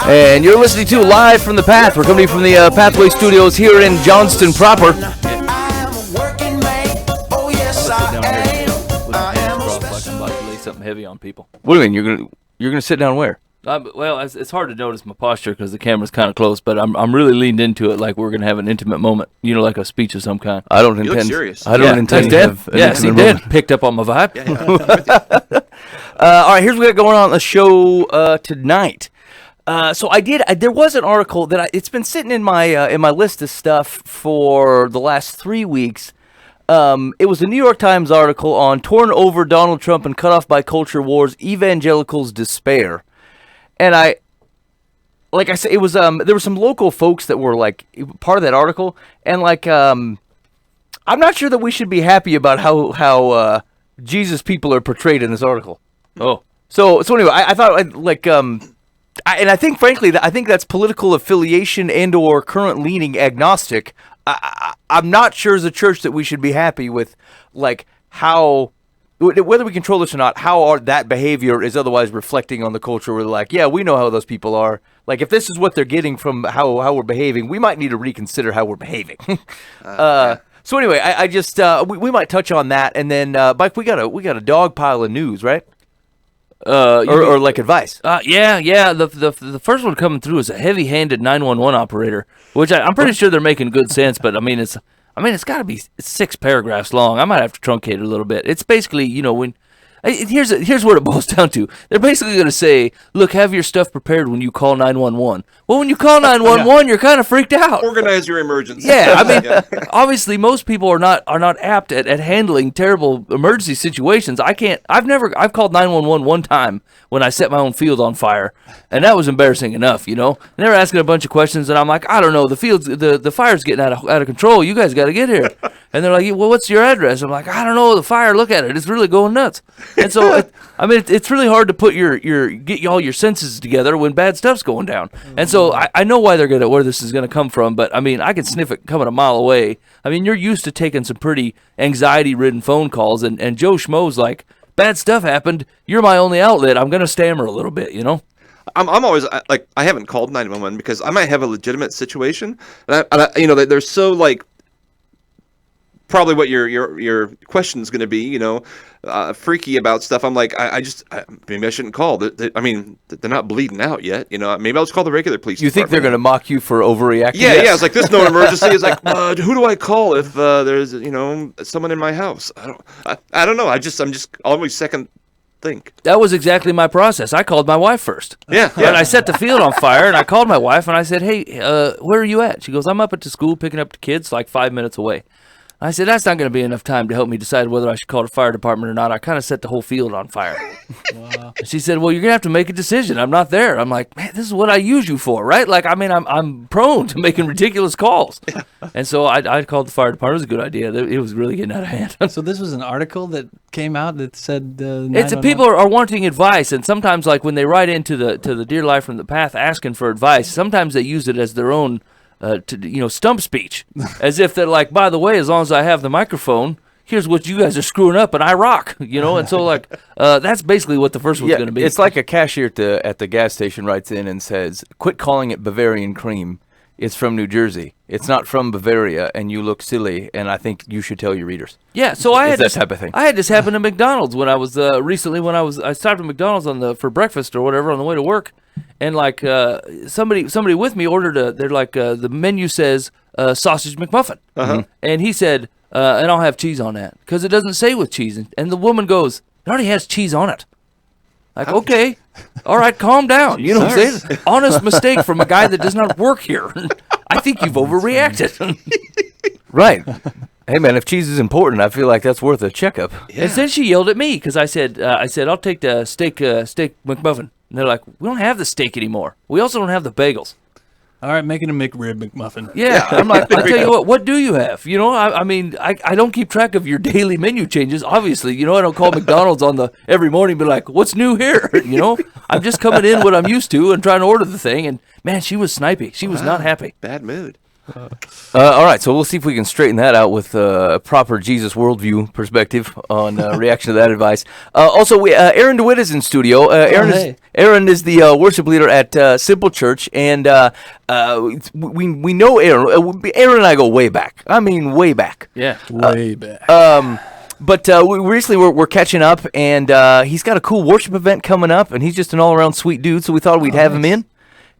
And you're listening to Live from the Path. We're coming to you from the Pathway Studios here in Johnston proper. Something heavy on people. What do you mean? You're gonna sit down where? Well, it's hard to notice my posture because the camera's kind of close, but I'm really leaned into it like we're gonna have an intimate moment. You know, like a speech of some kind. I don't intend. You look serious. I don't intend to have an intimate moment. Picked up on my vibe. Yeah. All right, here's what we got going on the show tonight. So there was an article that it's been sitting in my list of stuff for the last 3 weeks. It was a New York Times article on torn over Donald Trump and cut off by culture wars, evangelicals despair. And like I said, it was there were some local folks that were like part of that article, and like I'm not sure that we should be happy about how Jesus people are portrayed in this article. Oh, so anyway, I thought and I think, frankly, I think that's political affiliation and or current leaning agnostic. I'm not sure as a church that we should be happy with, like, how, whether we control this or not, how that behavior is otherwise reflecting on the culture. We're like, yeah, we know how those people are. Like, if this is what they're getting from how we're behaving, we might need to reconsider how we're behaving. So anyway, I just, we might touch on that. And then, Mike, we got a dog pile of news, right? Or like advice. Yeah. The first one coming through is a heavy-handed 911 operator, which I'm pretty sure they're making good sense. But it's got to be 6 paragraphs long. I might have to truncate it a little bit. It's basically, when here's what it boils down to. They're basically going to say, look, have your stuff prepared when you call 911. Well, when you call 911, you're kind of freaked out. Organize your emergency. Yeah, obviously most people are not apt at handling terrible emergency situations. I've called 911 one time when I set my own field on fire, and that was embarrassing enough, And they were asking a bunch of questions, and I'm like, I don't know, the fire's getting out of control. You guys got to get here. And they're like, well, what's your address? I'm like, I don't know, the fire, look at it. It's really going nuts. And so, it's really hard to put get all your senses together when bad stuff's going down. And so I know where this is gonna come from, but I can sniff it coming a mile away. You're used to taking some pretty anxiety-ridden phone calls, and Joe Schmo's like, bad stuff happened. You're my only outlet. I'm gonna stammer a little bit, I'm always like, I haven't called 911 because I might have a legitimate situation, and they're so like. Probably what your question is going to be, freaky about stuff. I'm like, maybe I shouldn't call. They're not bleeding out yet. Maybe I'll just call the regular police. You think they're going to mock you for overreacting? Yeah. It's like, there's no emergency. It's like, who do I call if there's someone in my house? I don't know. I'm just always second think. That was exactly my process. I called my wife first. Yeah. And I set the field on fire, and I called my wife and I said, hey, where are you at? She goes, I'm up at the school picking up the kids, like 5 minutes away. I said, that's not going to be enough time to help me decide whether I should call the fire department or not. I kind of set the whole field on fire. Wow. She said, well, you're going to have to make a decision. I'm not there. I'm like, man, this is what I use you for, right? Like, I'm prone to making ridiculous calls. And so I called the fire department. It was a good idea. It was really getting out of hand. So this was an article that came out that said... people are wanting advice, and sometimes, like, when they write into the Dear Life from the Path asking for advice, sometimes they use it as their own... stump speech, as if they're like, by the way, as long as I have the microphone, here's what you guys are screwing up, and I rock, and so like that's basically what the first one's going to be. It's like a cashier at the gas station writes in and says, quit calling it Bavarian cream. It's from New Jersey. It's not from Bavaria, and you look silly, and I think you should tell your readers. Yeah, so I had that type of thing. I had this happen at McDonald's when I was recently when I stopped at McDonald's for breakfast or whatever on the way to work, and like somebody with me ordered the menu says sausage McMuffin, and he said, and I'll have cheese on that because it doesn't say with cheese, and the woman goes, it already has cheese on it. Like, okay, all right, calm down. You know what I'm saying? Honest mistake from a guy that does not work here. I think you've overreacted. Right. Hey, man, if cheese is important, I feel like that's worth a checkup. Yeah. And then she yelled at me because I said, I'll take the steak McMuffin. And they're like, we don't have the steak anymore. We also don't have the bagels. All right, making a McRib McMuffin. Yeah, I'm like, I tell you what do you have? You know, I mean, I don't keep track of your daily menu changes. Obviously, you know, I don't call McDonald's on the every morning, and be like, what's new here? You know, I'm just coming in what I'm used to and trying to order the thing. And man, she was snipey. She was not happy. Bad mood. All right, so we'll see if we can straighten that out with a proper Jesus worldview perspective on reaction to that advice. Also, Aaron Dewitt is in studio. Aaron is the worship leader at Simple Church, and we know Aaron. Aaron and I go way back. I mean, way back. Yeah, way back. But we recently we're catching up, and he's got a cool worship event coming up, and he's just an all-around sweet dude, so we thought we'd have him in.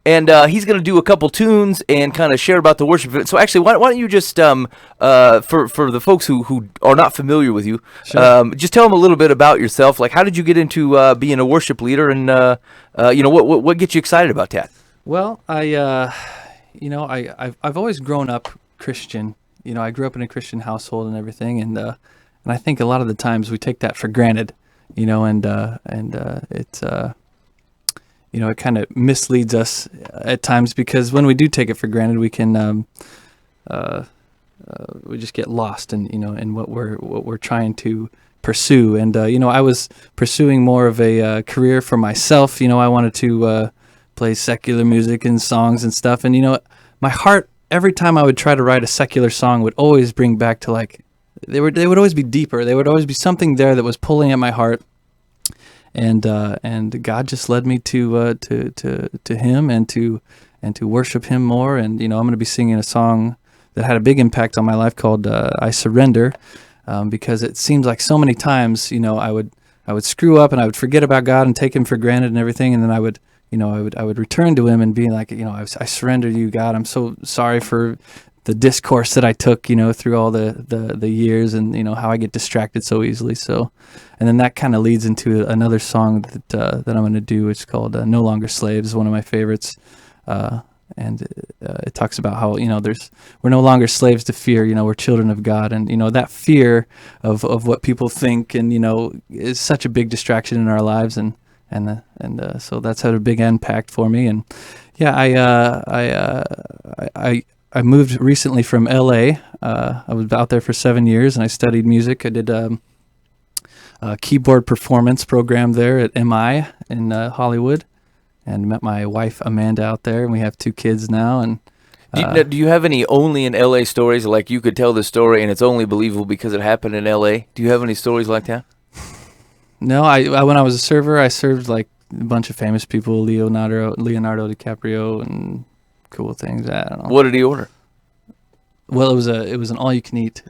And he's going to do a couple tunes and kind of share about the worship event. So actually, why don't you just, for the folks who are not familiar with you, just tell them a little bit about yourself. Like, how did you get into being a worship leader, and what gets you excited about that? Well, I've always grown up Christian. You know, I grew up in a Christian household and everything, and I think a lot of the times we take that for granted. You know, and it's. You know, it kind of misleads us at times, because when we do take it for granted, we can we just get lost in what we're trying to pursue. And I was pursuing more of a career for myself. You know, I wanted to play secular music and songs and stuff. And my heart, every time I would try to write a secular song, would always bring back to, like, they would always be deeper. There would always be something there that was pulling at my heart. And God just led me to Him and to worship Him more. And I'm going to be singing a song that had a big impact on my life called "I Surrender," because it seems like so many times I would screw up and I would forget about God and take Him for granted and everything, and then I would return to Him and be like, I surrender to you, God. I'm so sorry for the discourse that I took, through all the years, and how I get distracted so easily. So, and then that kind of leads into another song that I'm going to do. It's called "No Longer Slaves," one of my favorites, and it talks about how we're no longer slaves to fear. We're children of God, and that fear of what people think, and is such a big distraction in our lives, and so that's had a big impact for me. And yeah, I moved recently from LA. I was out there for 7 years, and I studied music. I did a keyboard performance program there at MI in Hollywood, and met my wife Amanda out there, and we have 2 kids now. And do you have any only in LA stories, like you could tell this story and it's only believable because it happened in LA? Do you have any stories like that? No, I when I was a server, I served like a bunch of famous people, Leonardo DiCaprio, and cool things. I don't know. What did he order? Well, it was an all-you-can-eat.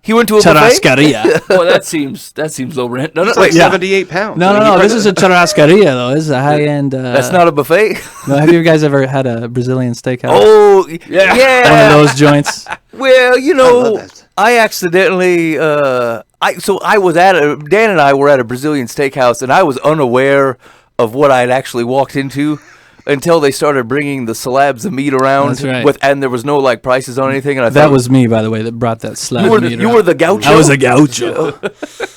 He went to a churrascaria. Well, that seems low rent. No, it's like 78 pounds. No. This is a churrascaria, though. This is a high-end. That's not a buffet. No, have you guys ever had a Brazilian steakhouse? Oh, yeah. One of those joints. Well, I accidentally. Dan and I were at a Brazilian steakhouse, and I was unaware of what I had actually walked into until they started bringing the slabs of meat around. That's right. And there was no like prices on anything. And I that was me, by the way, that brought that slab of meat. You were the gaucho? I was a gaucho.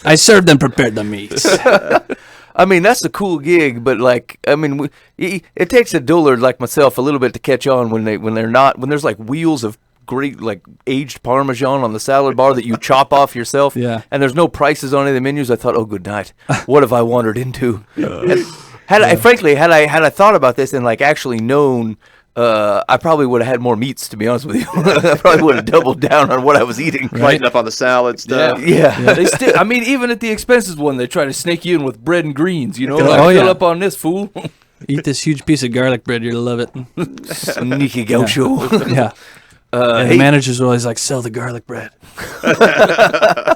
I served and prepared the meats. I mean, that's a cool gig, but like, I mean, it takes a dullard like myself a little bit to catch on when there's like wheels of great like aged Parmesan on the salad bar that you chop off yourself. Yeah. And there's no prices on any of the menus. I thought, oh, good night. What have I wandered into? Had I thought about this and like actually known, I probably would have had more meats, to be honest with you. I probably would have doubled down on what I was eating. Lighten up on the salad stuff. Yeah. They still, I mean, even at the expenses one, they try to snake you in with bread and greens, fill up on this, fool. Eat this huge piece of garlic bread, you'll love it. Sneaky gaucho. Yeah. And the managers are always like, sell the garlic bread.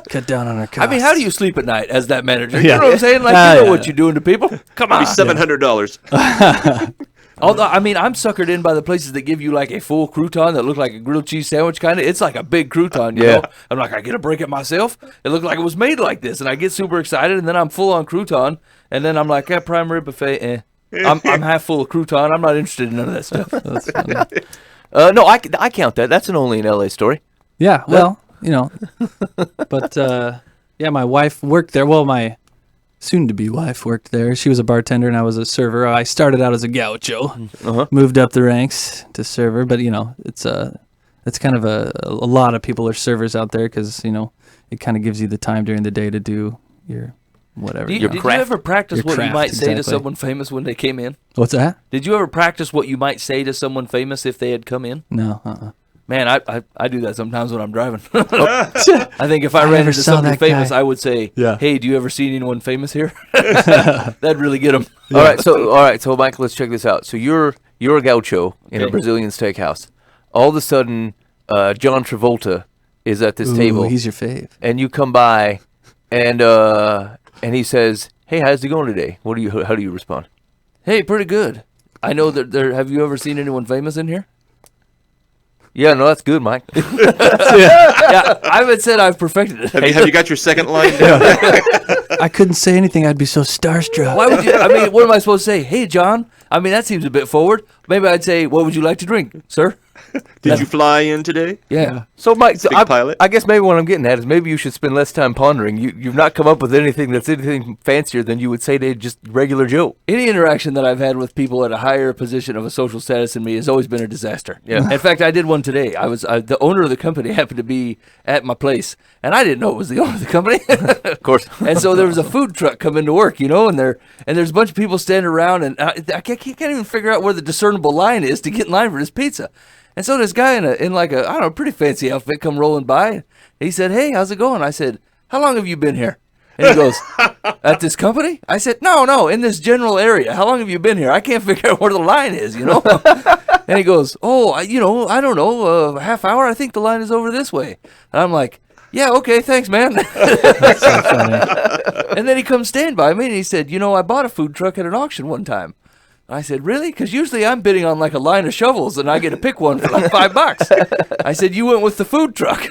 Cut down on our costs. I mean, how do you sleep at night as that manager? Yeah. You know what I'm saying? Like, you know what you're doing to people. Come on. $700. Although, I mean, I'm suckered in by the places that give you like a full crouton that look like a grilled cheese sandwich kind of. It's like a big crouton, you know? I'm like, I get a break it myself. It looked like it was made like this. And I get super excited, and then I'm full on crouton. And then I'm like, prime rib buffet, I'm half full of crouton. I'm not interested in none of that stuff. That's funny. No, I count that. That's an only in LA story. Yeah, well, but yeah, my wife worked there. Well, my soon-to-be wife worked there. She was a bartender and I was a server. I started out as a gaucho, Uh-huh. moved up the ranks to server. But it's kind of a lot of people are servers out there because it kind of gives you the time during the day to do your whatever. Did you ever practice Your what you craft, might say to exactly. someone famous when they came in? What's that? Did you ever practice what you might say to someone famous if they had come in? No. Man, I do that sometimes when I'm driving. I think if I ran never into saw somebody that famous, guy. I would say, Yeah. "Hey, do you ever see anyone famous here?" That'd really get them. All right, so Michael, let's check this out. So you're a gaucho in a Okay. Brazilian steakhouse. All of a sudden, John Travolta is at this Ooh, table, he's your fave. and you come by, and he says, "Hey, how's it going today?" How do you respond? Hey, pretty good. I know that there. Have you ever seen anyone famous in here? Yeah, no, that's good, Mike. Yeah, I haven't said I've perfected it. Have you got your second line down? I couldn't say anything. I'd be so starstruck. Why would you? I mean, what am I supposed to say? Hey, John. I mean, that seems a bit forward. Maybe I'd say, "What would you like to drink, sir?" Did you fly in today? Yeah. So, Mike, Big pilot. I guess maybe what I'm getting at is maybe you should spend less time pondering. You've not come up with anything that's anything fancier than you would say to just regular Joe. Any interaction that I've had with people at a higher position of a social status than me has always been a disaster. Yeah. In fact, I did one today. The owner of the company happened to be at my place, and I didn't know it was the owner of the company. Of course. And so there was a food truck coming to work, and there's a bunch of people standing around, and I can't even figure out where the discernible line is to get in line for this pizza. And so this guy in like a, I don't know, pretty fancy outfit come rolling by. He said, "Hey, how's it going?" I said, "How long have you been here?" And he goes, "At this company?" I said, No, in this general area. How long have you been here? I can't figure out where the line is, And he goes, "Oh, I don't know, a half hour. I think the line is over this way." And I'm like, "Yeah, okay, thanks, man." That's so funny. And then he comes stand by me and he said, "I bought a food truck at an auction one time." I said, "Really? Because usually I'm bidding on like a line of shovels and I get to pick one for like $5. I said, "You went with the food truck."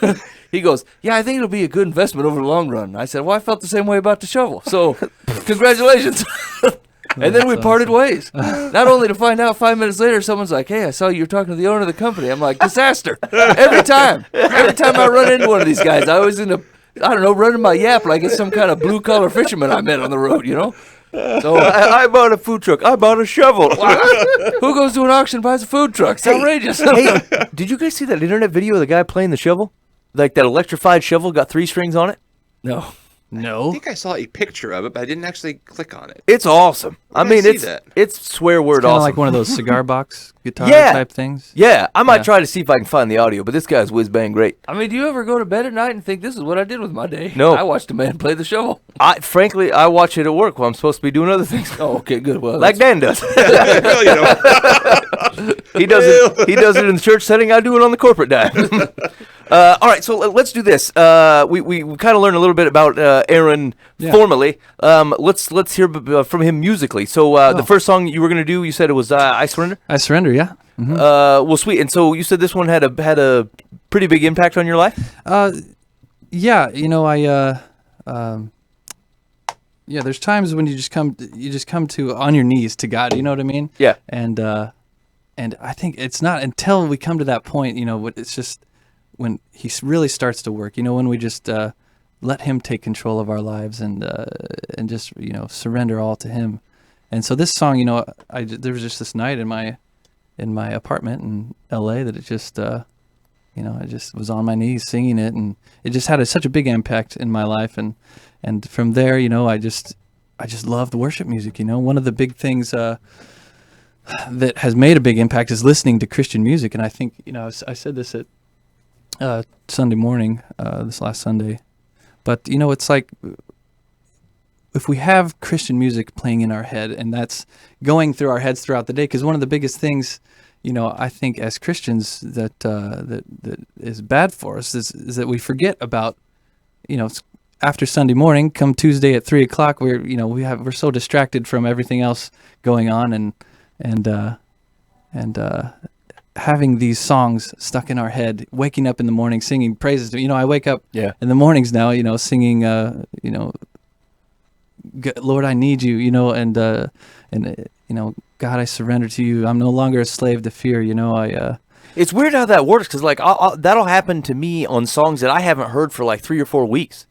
He goes, "Yeah, I think it'll be a good investment over the long run." I said, "Well, I felt the same way about the shovel. So, congratulations." And then we parted ways. Not only to find out 5 minutes later, someone's like, "Hey, I saw you were talking to the owner of the company." I'm like, disaster. Every time I run into one of these guys, I always running my yap like it's some kind of blue-collar fisherman I met on the road, So I bought a food truck. I bought a shovel. who goes to an auction and buys a food truck? It's outrageous. Hey, did you guys see that internet video of the guy playing the shovel? Like that electrified shovel got 3 strings on it? No. I No. think I saw a picture of it, but I didn't actually click on it. It's awesome. I did I mean, see it's that? it's swear word Kind of awesome. like one of those cigar box guitar Yeah. type things. Yeah, I might Yeah. try to see if I can find the audio, but this guy's whiz bang great. I mean, do you ever go to bed at night and think, this is what I did with my day? No. I watched a man play the shovel. Frankly, I watch it at work while I'm supposed to be doing other things. Oh, okay, good. Well, Like Dan does. Well, He does it in the church setting. I do it on the corporate dime. All right, so let's do this. We kind of learned a little bit about Aaron Yeah. formally. Let's hear from him musically. So the first song you were going to do, you said it was "I Surrender." I surrender. Yeah. Mhm. Well, sweet. And so you said this one had a pretty big impact on your life. Yeah. Yeah. There's times when you just come to on your knees to God. You know what I mean? Yeah. And I think it's not until we come to that point, it's just when He really starts to work. When we just let Him take control of our lives and just surrender all to Him. And so this song, there was just this night in my apartment in L.A. that it just I just was on my knees singing it, and it just had such a big impact in my life. And from there, I just loved worship music. One of the big things that has made a big impact is listening to Christian music. And I think, I said this at Sunday morning, this last Sunday, but it's like if we have Christian music playing in our head, and that's going through our heads throughout the day, because one of the biggest things, I think as Christians that is bad for us is that we forget about, after Sunday morning, come Tuesday at 3:00, we're so distracted from everything else going on, and having these songs stuck in our head, waking up in the morning singing praises to. I wake up in the mornings now, singing, Lord, I need you, and God, I surrender to you. I'm no longer a slave to fear. It's weird how that works, because like that'll happen to me on songs that I haven't heard for like 3 or 4 weeks.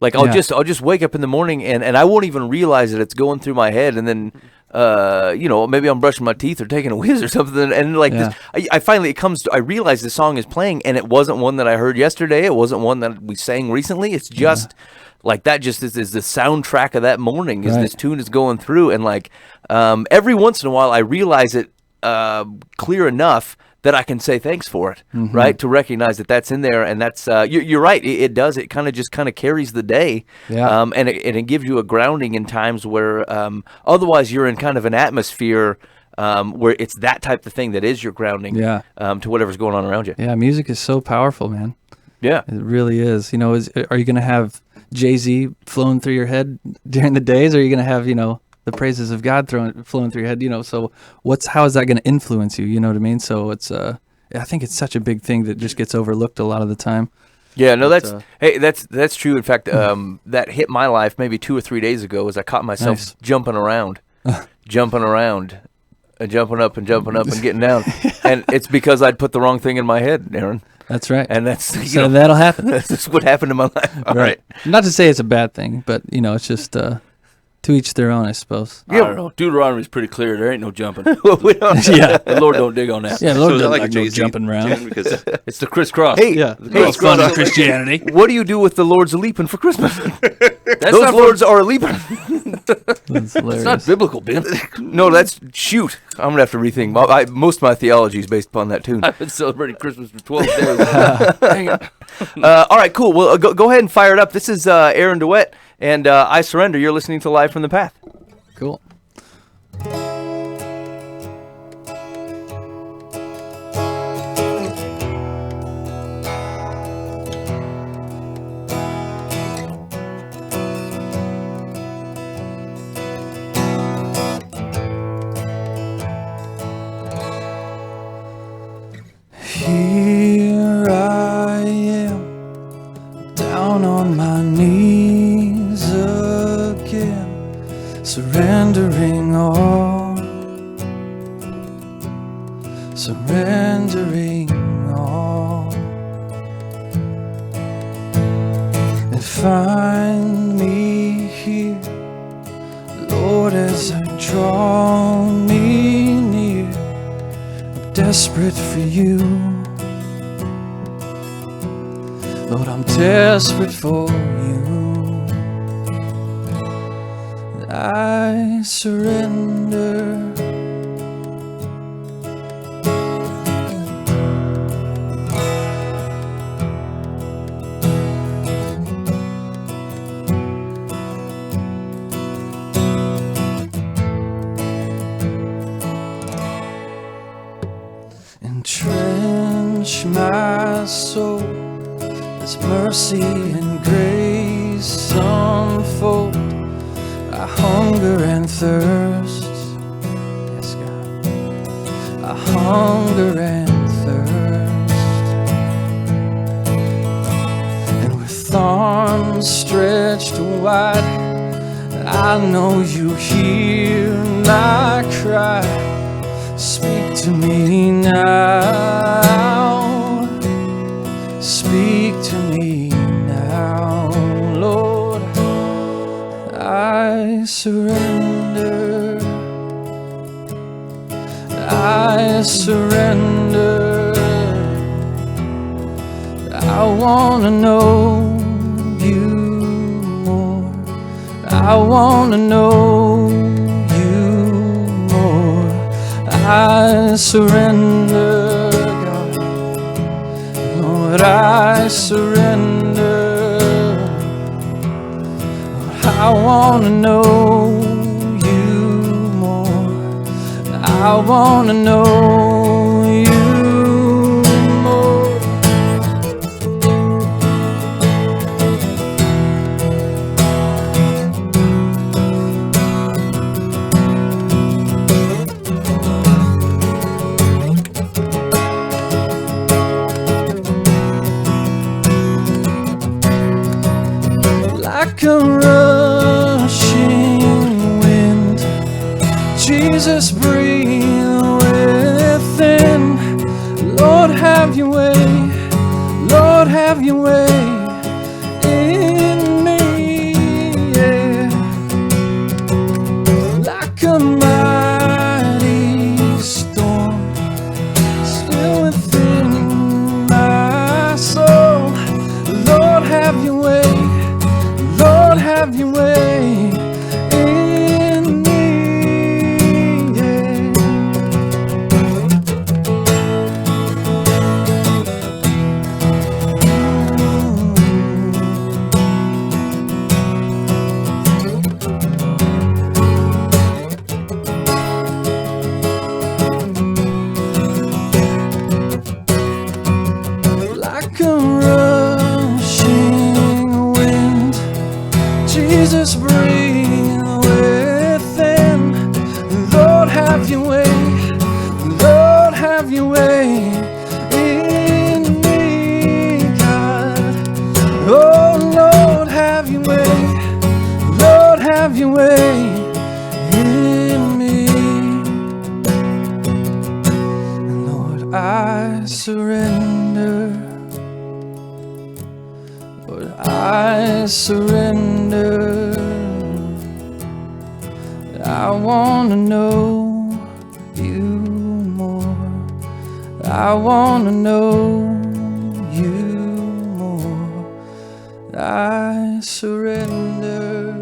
Like I'll just wake up in the morning and I won't even realize that it's going through my head, and then maybe I'm brushing my teeth or taking a whiz or something, and like this, I finally I realize the song is playing, and it wasn't one that I heard yesterday. It wasn't one that we sang recently. It's just like that. Just is the soundtrack of that morning. Is this tune is going through, and like every once in a while I realize it clear enough that I can say thanks for it, right? To recognize that that's in there, and that's you're right. It does. It kind of carries the day, and it gives you a grounding in times where otherwise you're in kind of an atmosphere where it's that type of thing that is your grounding, to whatever's going on around you. Yeah, music is so powerful, man. Yeah, it really is. Are you going to have Jay-Z flowing through your head during the days, or are you going to have the praises of God flowing through your head, so how is that going to influence you? You know what I mean? So it's, I think it's such a big thing that just gets overlooked a lot of the time. Yeah, no, that's true. In fact, that hit my life maybe 2 or 3 days ago as I caught myself jumping around, and jumping up and getting down. And it's because I'd put the wrong thing in my head, Aaron. That's right. And that's, that'll happen. That's what happened in my life. All right. Not to say it's a bad thing, but it's just, to each their own, I suppose. I don't know. Deuteronomy's pretty clear. There ain't no jumping. The Lord don't dig on that. Yeah, the Lord doesn't like no jumping around. Because it's the crisscross. Hey, crisscross of Christianity. What do you do with the Lord's leaping for Christmas? Those Lords are leaping. That's hilarious. It's not biblical, Ben. No, that's shoot. I'm gonna have to rethink. Most of my theology is based upon that tune. I've been celebrating Christmas for 12 days. Dang it. All right, cool. Well, go ahead and fire it up. This is Aaron Dewitt. And I Surrender. You're listening to Live from the Path. Cool. Here I am, down on my knees again, surrendering all, and find me here, Lord, as I draw me near. I'm desperate for you, Lord, I'm desperate for you. I surrender. Entrench my soul as mercy and grace unfold. I hunger and thirst, yes, God. I hunger and thirst, and with arms stretched wide, I know you hear my cry. Speak to me now, speak to me now, Lord. I surrender, I surrender. I wanna know you more, I wanna know you more. I surrender, God, Lord, I surrender. I wanna know you more, I wanna know you more. Like a rushing wind, Jesus, breathe within. Lord, have your way, Lord, have your way in me. I surrender. I want to know you more. I want to know you more. I surrender.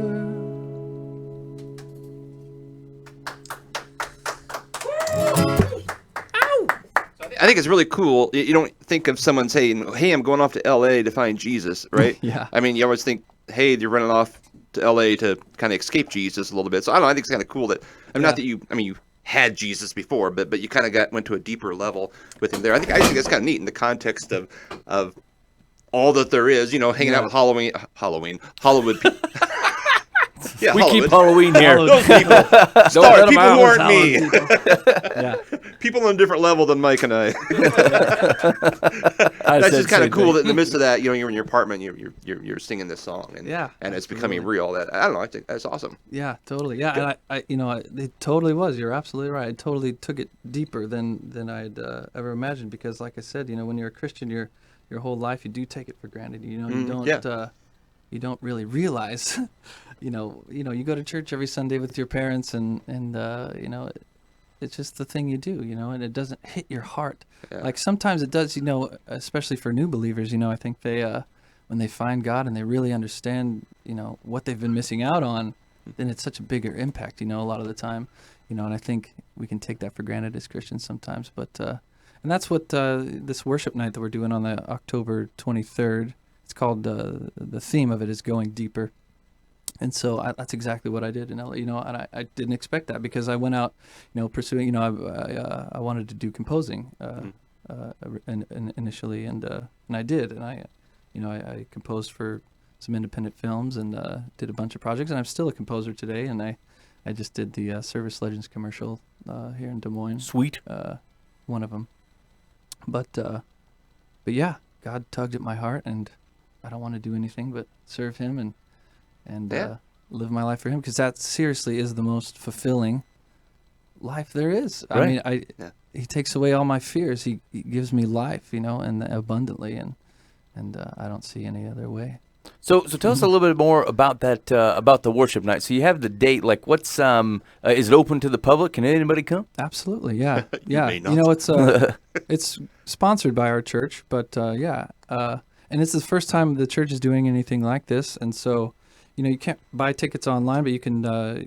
I think it's really cool. You don't think of someone saying, "Hey, I'm going off to L.A. to find Jesus," right? Yeah. I mean, you always think, "Hey, you're running off to L.A. to kind of escape Jesus a little bit." So I don't know. I think it's kind of cool that not that you. I mean, you had Jesus before, but you kind of went to a deeper level with him there. I think that's kind of neat in the context of all that there is. Hanging out with Hollywood people. Yeah, We Hollywood. keep Halloween here. Those people. Don't Sorry, let 'em people out. who aren't me. Yeah. People on a different level than Mike and I. I That's said just kind same of cool thing. that in the midst of that, you're in your apartment, you're singing this song, and Yeah, and it's becoming real. That I don't know. I think that's awesome. Yeah, totally. Yeah, and it totally was. You're absolutely right. I totally took it deeper than I'd ever imagined, because, like I said, when you're a Christian, your whole life you do take it for granted. You don't you don't really realize. You go to church every Sunday with your parents, and it's just the thing you do. And it doesn't hit your heart. Yeah. Like sometimes it does. Especially for new believers. I think they when they find God and they really understand, what they've been missing out on, then it's such a bigger impact, a lot of the time, and I think we can take that for granted as Christians sometimes. But and that's what this worship night that we're doing on the October 23rd. It's called the theme of it is going deeper. And so that's exactly what I did in LA, and I didn't expect that, because I went out, pursuing, I wanted to do composing initially, and I did, and I composed for some independent films and did a bunch of projects, and I'm still a composer today, and I just did the Service Legends commercial here in Des Moines. Sweet. One of them. But yeah, God tugged at my heart, and I don't want to do anything but serve Him and live my life for Him, because that seriously is the most fulfilling life there is. Right. I mean, He takes away all my fears. He gives me life, and abundantly, and I don't see any other way. So tell us a little bit more about that, about the worship night. So you have the date. Like, what's is it open to the public? Can anybody come? Absolutely, yeah, yeah. may not. It's sponsored by our church, but and it's the first time the church is doing anything like this, and so. You can't buy tickets online, but you can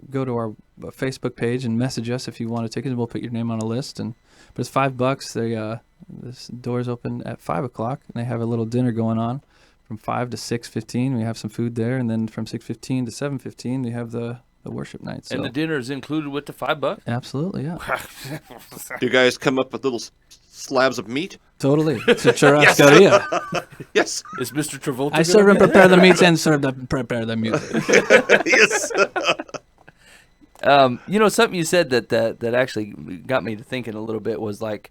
go to our Facebook page and message us if you want a ticket, and we'll put your name on a list. But it's $5. This doors open at 5:00, and they have a little dinner going on from 5 to 6:15. We have some food there, and then from 6:15 to 7:15, we have the worship night. So. And the dinner is included with the $5? Absolutely, yeah. Do you guys come up with little slabs of meat? Totally. It's a churrascaria. Yes. Is Mr. Travolta? I serve and prepare the meats and prepare the music. Yes. Something you said that actually got me to thinking a little bit was like,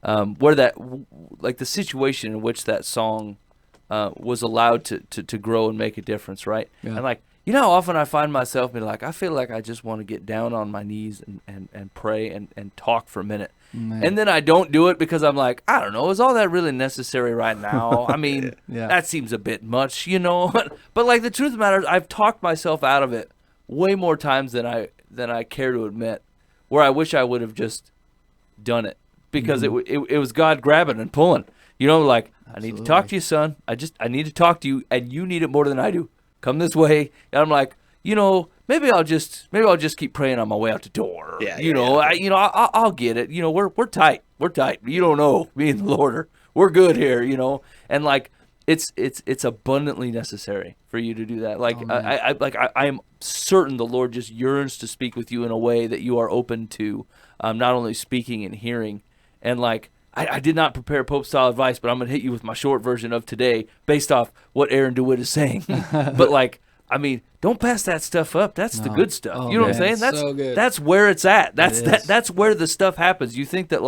where the situation in which that song was allowed to grow and make a difference, right? Yeah. And how often I find myself being like, I feel like I just want to get down on my knees and pray and talk for a minute. Man. And then I don't do it because I'm like, I don't know, is all that really necessary right now? I mean, Yeah. that seems a bit much, But the truth of the matter is, I've talked myself out of it way more times than I care to admit, where I wish I would have just done it, because it was God grabbing and pulling. I need to talk to you, son. I need to talk to you, and you need it more than I do. Come this way. And I'm like, maybe I'll just keep praying on my way out the door. Yeah, I'll get it. We're tight. We're tight. You don't know, me and the Lord we're good here. And it's abundantly necessary for you to do that. I am certain the Lord just yearns to speak with you in a way that you are open to, not only speaking and hearing. And I did not prepare Pope style advice, but I'm gonna hit you with my short version of today, based off what Aaron Dewitt is saying. But don't pass that stuff up. That's the good stuff. Oh, you know what I'm man, saying? That's so good. that's where it's at. It That's where the stuff happens. You think that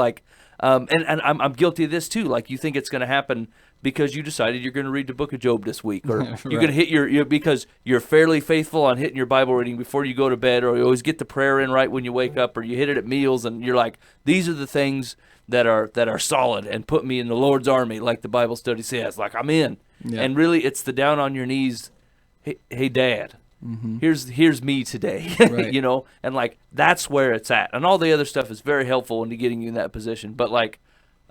and I'm guilty of this too. You think it's gonna happen because you decided you're gonna read the book of Job this week, or you're gonna hit your because you're fairly faithful on hitting your Bible reading before you go to bed, or you always get the prayer in right when you wake up, or you hit it at meals, and you're like, these are the things that are solid and put me in the Lord's army, like the Bible study says. I'm in. Yeah. And really, it's the down on your knees, hey Dad, here's me today, Right. you know, and like that's where it's at. And all the other stuff is very helpful into getting you in that position. But like,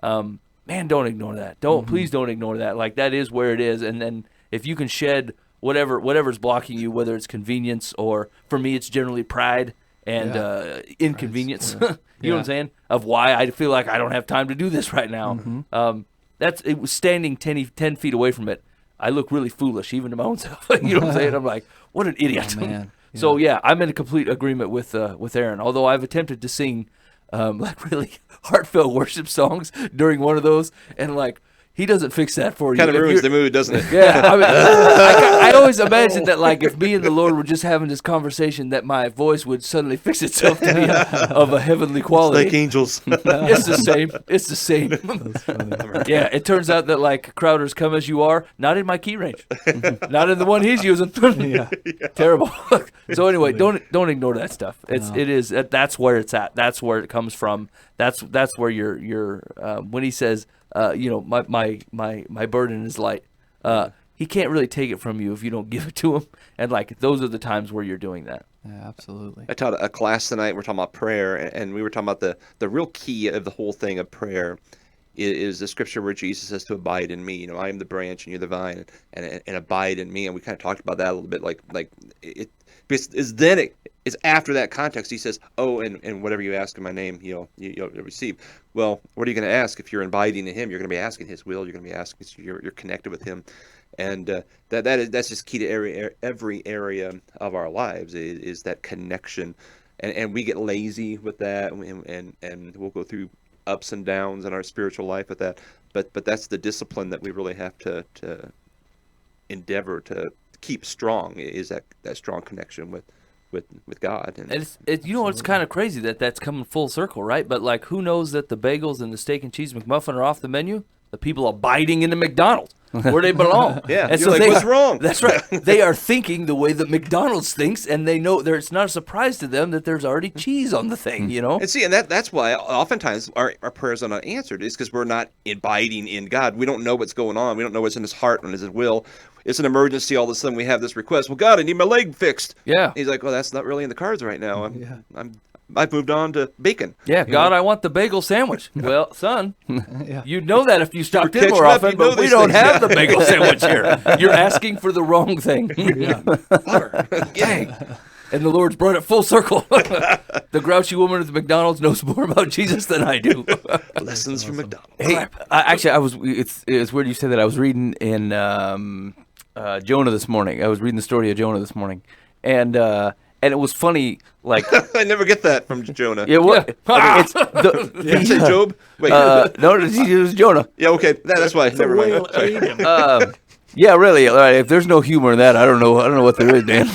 man, don't ignore that. Please don't ignore that. Like that is where it is. And then if you can shed whatever's blocking you, whether it's convenience or for me, it's generally pride and inconvenience. You know what I'm saying? Of why I feel like I don't have time to do this right now. It was standing 10 feet away from it. I look really foolish, even to my own self. You know what I'm saying? I'm like, what an idiot. Oh, man. Yeah. So yeah, I'm in complete agreement with Aaron. Although I've attempted to sing like really heartfelt worship songs during one of those, and like he doesn't fix that for you. Kind of ruins the mood, doesn't it? Yeah, I mean, I always imagine that like if me and the Lord were just having this conversation, that my voice would suddenly fix itself to be of a heavenly quality. Like angels. It's the same. It's the same. Yeah, it turns out that like Crowder's "Come As You Are" not in my key range, not in the one he's using. Terrible. So anyway, don't ignore that stuff. That's where it's at. That's where it comes from. That's where you're when he says, you know, my burden is light. He can't really take it from you if you don't give it to him. And like those are the times where you're doing that. Yeah, absolutely. I taught a class tonight. We're talking about prayer, and we were talking about the real key of the whole thing of prayer is the scripture where Jesus says to abide in me. You know, I am the branch and you're the vine, and abide in me. And we kind of talked about that a little bit. Like it because it's after that context. He says, "Oh, and whatever you ask in my name, you'll receive." Well, what are you going to ask if you're abiding in Him? You're going to be asking His will. You're going to be asking. You're connected with Him, and that's just key to every area of our lives is that connection, and we get lazy with that, and we'll go through ups and downs in our spiritual life with that. But that's the discipline that we really have to endeavor to keep strong, is that strong connection with God. And it's you know, it's kind of crazy that's coming full circle, right? But like, who knows that the bagels and the steak and cheese McMuffin are off the menu? The people abiding in the McDonald's where they belong. Yeah, and you're like, what's wrong? That's right. They are thinking the way that McDonald's thinks, and they know it's not a surprise to them that there's already cheese on the thing, you know? And see, and that's why oftentimes our prayers are not answered, is because we're not abiding in God. We don't know what's going on. We don't know what's in His heart and His will. It's an emergency. All of a sudden we have this request. Well, God, I need my leg fixed. Yeah. He's like, well, that's not really in the cards right now. I've moved on to bacon. Yeah, God, I want the bagel sandwich. Well, son, you'd know that if you stopped in more catching up, often, but we don't have the bagel sandwich here. You're asking for the wrong thing. Butter. Dang. And the Lord's brought it full circle. The grouchy woman at the McDonald's knows more about Jesus than I do. Lessons from McDonald's. Hey, actually, it's weird you said that. I was reading in Jonah this morning. I was reading the story of Jonah this morning, and it was funny. Like I never get that from Jonah. yeah, what? I mean, it's Did you say Job? Wait. no, it was Jonah. Yeah, okay. That's why. Never mind. Sorry. Yeah, really. All right, if there's no humor in that, I don't know what there is, Dan.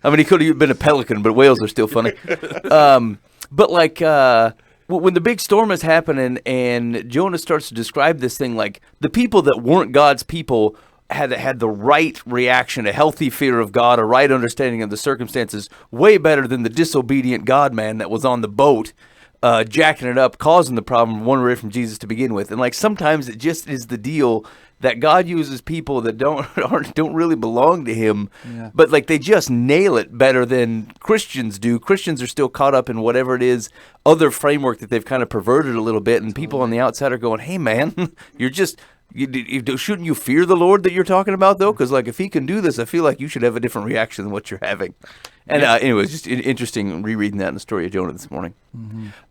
I mean, he could have been a pelican, but whales are still funny. But like when the big storm is happening and Jonah starts to describe this thing, like the people that weren't God's people had the right reaction, a healthy fear of God, a right understanding of the circumstances, way better than the disobedient God man that was on the boat, jacking it up, causing the problem, one away from Jesus to begin with. And like sometimes it just is the deal that God uses people that don't really belong to Him, but like they just nail it better than Christians do. Christians are still caught up in whatever it is, other framework that they've kind of perverted a little bit, and people on the outside are going, "Hey, man, you're just." Shouldn't you fear the Lord that you're talking about, though? Because like if He can do this, I feel like you should have a different reaction than what you're having. And anyway, it's just interesting rereading that in the story of Jonah this morning.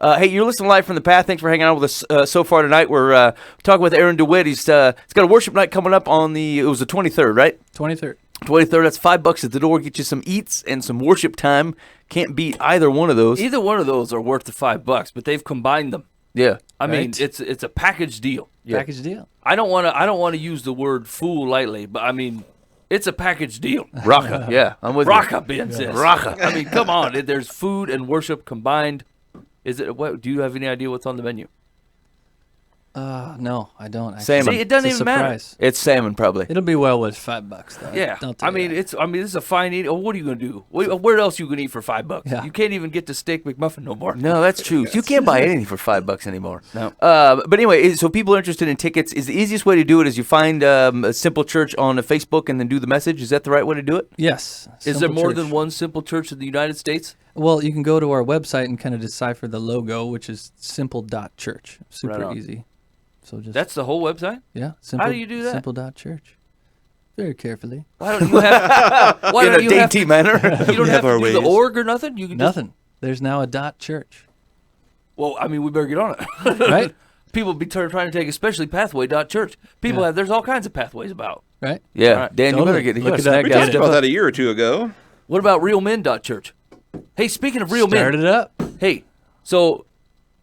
Hey, you're listening live from the Path. Thanks for hanging out with us so far tonight. We're talking with Aaron Dewitt. He's got a worship night coming up on it was the 23rd, right? 23rd. 23rd. That's $5 at the door. Get you some eats and some worship time. Can't beat either one of those. Either one of those are worth the $5, but they've combined them. Yeah, I mean, it's a package deal. Package deal. I don't want to use the word fool lightly, but I mean, it's a package deal. Raka. Yeah, I'm with Raka, Ben says. Raka. I mean, come on. There's food and worship combined. Is it? What? Do you have any idea what's on the menu? No, I don't. Actually. Salmon. See, it doesn't It's a even matter. surprise. It's salmon, probably. It'll be well worth $5 though. Yeah, Don't tell you that. this is a fine eat. Oh, what are you gonna do? Where else you gonna eat for $5? Yeah. You can't even get the steak McMuffin no more. No, that's true. You can't buy anything for $5 anymore. No. But anyway, so people are interested in tickets. Is the easiest way to do it is you find a Simple Church on Facebook and then do the message? Is that the right way to do it? Yes. Is there Simple more Church. than one Simple Church in the United States? Well, you can go to our website and kind of decipher the logo, which is simple.church. Super Right on. easy. So just That's the whole website. yeah. Simple, do you do that? Simple.church. Very carefully. Why don't you have? Why In don't a you have dainty to, manner. you don't have to our do the ways. org or nothing. You can just, Nothing. There's now a .church, well, I mean, we better get on it. right? People be trying to take, especially pathway.church. People Yeah. have. There's all kinds of pathways about. Right? Yeah, Right. Dan, Totally. you better Look get it up. snag We Get that talked it. stuff about up. that a year or two ago. What about realmen.church? Hey, speaking of real Start men, it up. hey, so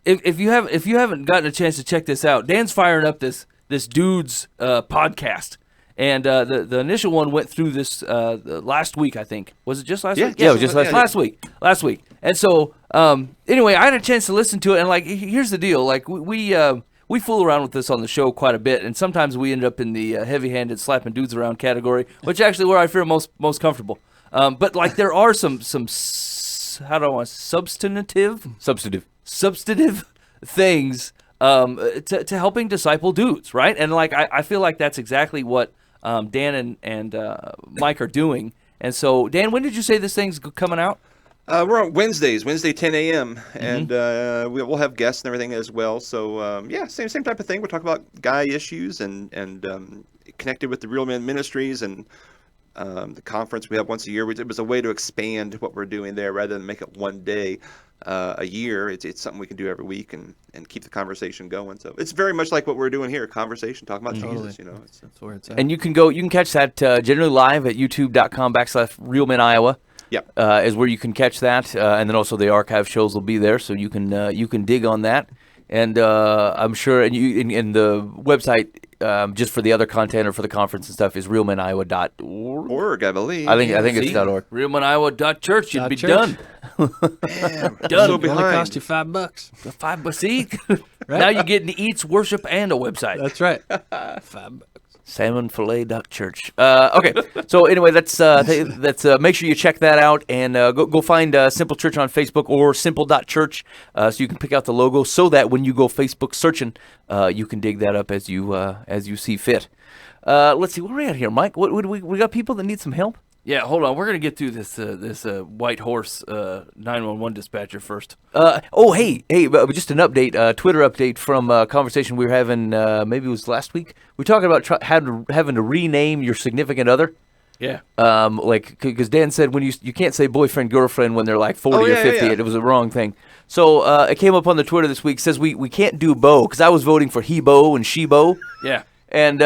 if you haven't gotten a chance to check this out, Dan's firing up this dude's podcast, and the initial one went through this last week, I think. Was it just last week? Yeah, it was just last week. Last week. And so anyway, I had a chance to listen to it, and like here's the deal, like we fool around with this on the show quite a bit, and sometimes we end up in the heavy-handed slapping dudes around category, which actually where I feel most comfortable. But like there are some how do I want substantive things to helping disciple dudes, right? And like I feel like that's exactly what Dan and Mike are doing. And so, Dan, when did you say this thing's coming out? We're on Wednesday 10 a.m. And we'll have guests and everything as well. So yeah, same type of thing. We'll talk about guy issues and connected with the Real Men Ministries and the conference we have once a year. It was a way to expand what we're doing there rather than make it one day a year. It's something we can do every week and keep the conversation going. So it's very much like what we're doing here, conversation, talking about Jesus. You know, That's where it's at. And you can catch that generally live at youtube.com/RealmenIowa. Yep. Is where you can catch that, and then also the archive shows will be there, so you can dig on that. And I'm sure, and the website just for the other content or for the conference and stuff is realmeniowa.org. org, I believe. I think it's .org. realmeniowa.church should be Church. done. Damn, Done. so It only behind. cost you $5. $5. See, now you're getting eats, worship, and a website. That's right. $5. Salmonfilet.church. Okay, so anyway, that's make sure you check that out and go find Simple Church on Facebook or simple.church so you can pick out the logo so that when you go Facebook searching, you can dig that up as you see fit. Let's see, where are we at here, Mike? What we got people that need some help? Yeah, hold on. We're gonna get through this white horse 911 dispatcher first. Hey, but just an update, Twitter update from a conversation we were having. Maybe it was last week. We were talking about having to rename your significant other. Yeah. Because Dan said when you can't say boyfriend girlfriend when they're like 40 yeah, or 50. yeah. It was a wrong thing. So it came up on the Twitter this week. Says we can't do Bo because I was voting for he Bo and she Bo. Yeah. And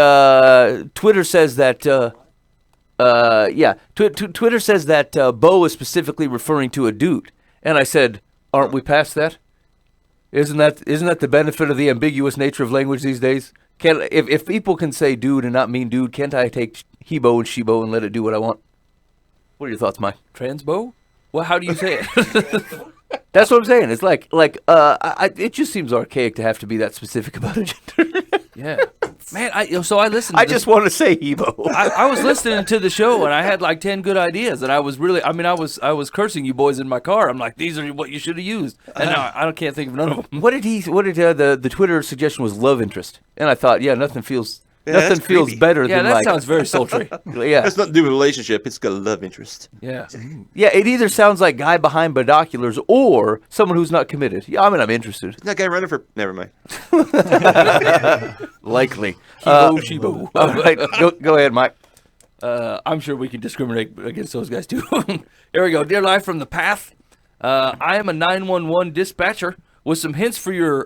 Twitter says that. Twitter says that Bo is specifically referring to a dude, and I said, "Aren't we past that? Isn't that the benefit of the ambiguous nature of language these days? If people can say dude and not mean dude, can't I take he Bo and she Bo and let it do what I want?" What are your thoughts, Mike? Transbo? Well, how do you say it? That's what I'm saying. It's like it just seems archaic to have to be that specific about a gender. Yeah. Man, I listened. I just want to say Hebo. I was listening to the show and I had like 10 good ideas and I was really, I was cursing you boys in my car. I'm like, these are what you should have used. And now I can't think of none of them. What did the Twitter suggestion was love interest, and I thought, nothing feels that's creepy. better Yeah, than that like sounds very sultry. yeah. That's nothing to do with a relationship. It's got a love interest. Yeah. Yeah, it either sounds like guy behind binoculars or someone who's not committed. Yeah, I'm interested. That guy running for... Never mind. Likely. Shibo. All right, go ahead, Mike. I'm sure we can discriminate against those guys too. Here we go. Dear Live from the Path. I am a 911 dispatcher with some hints for your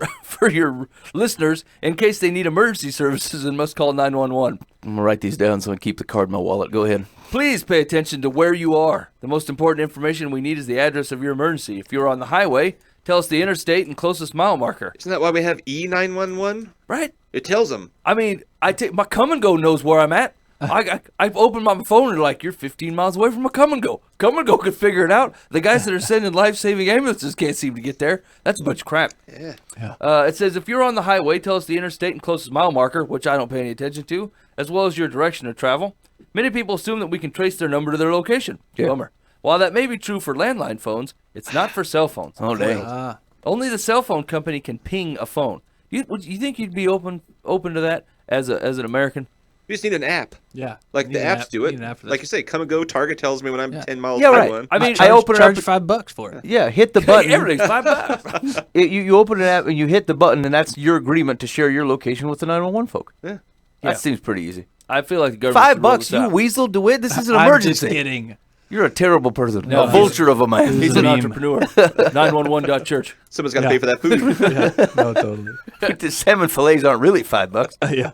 listeners in case they need emergency services and must call 911. I'm going to write these down so I can keep the card in my wallet. Go ahead. Please pay attention to where you are. The most important information we need is the address of your emergency. If you're on the highway, tell us the interstate and closest mile marker. Isn't that why we have E911? Right? It tells them. I mean, my come and go knows where I'm at. I've opened my phone and like, you're 15 miles away from a come and go. Come and go could figure it out. The guys that are sending life-saving ambulances can't seem to get there. That's a bunch of crap. Yeah. It says, if you're on the highway, tell us the interstate and closest mile marker, which I don't pay any attention to, as well as your direction of travel. Many people assume that we can trace their number to their location. Yeah. Bummer. While that may be true for landline phones, it's not for cell phones. Oh, dang. Only the cell phone company can ping a phone. You think you'd be open to that as an American? You just need an app. Yeah. Like Need the an apps app- do it. need an app for Like that. you say, come and go. Target tells me when I'm 10 miles Yeah, from right. one. I mean, I open it charge up. $5 for it. Yeah, hit the button. everything's $5. You open an app and you hit the button, and that's your agreement to share your location with the 911 folk. Yeah. That seems pretty easy. I feel like the government should roll $5, this you out. weasel DeWitt. This is an I'm emergency. just kidding. You're a terrible person. No, A vulture of a man. He's It's a an meme. entrepreneur. 911.church. Someone's got to Yeah. pay for that food. No, totally. The salmon fillets aren't really $5. Yeah.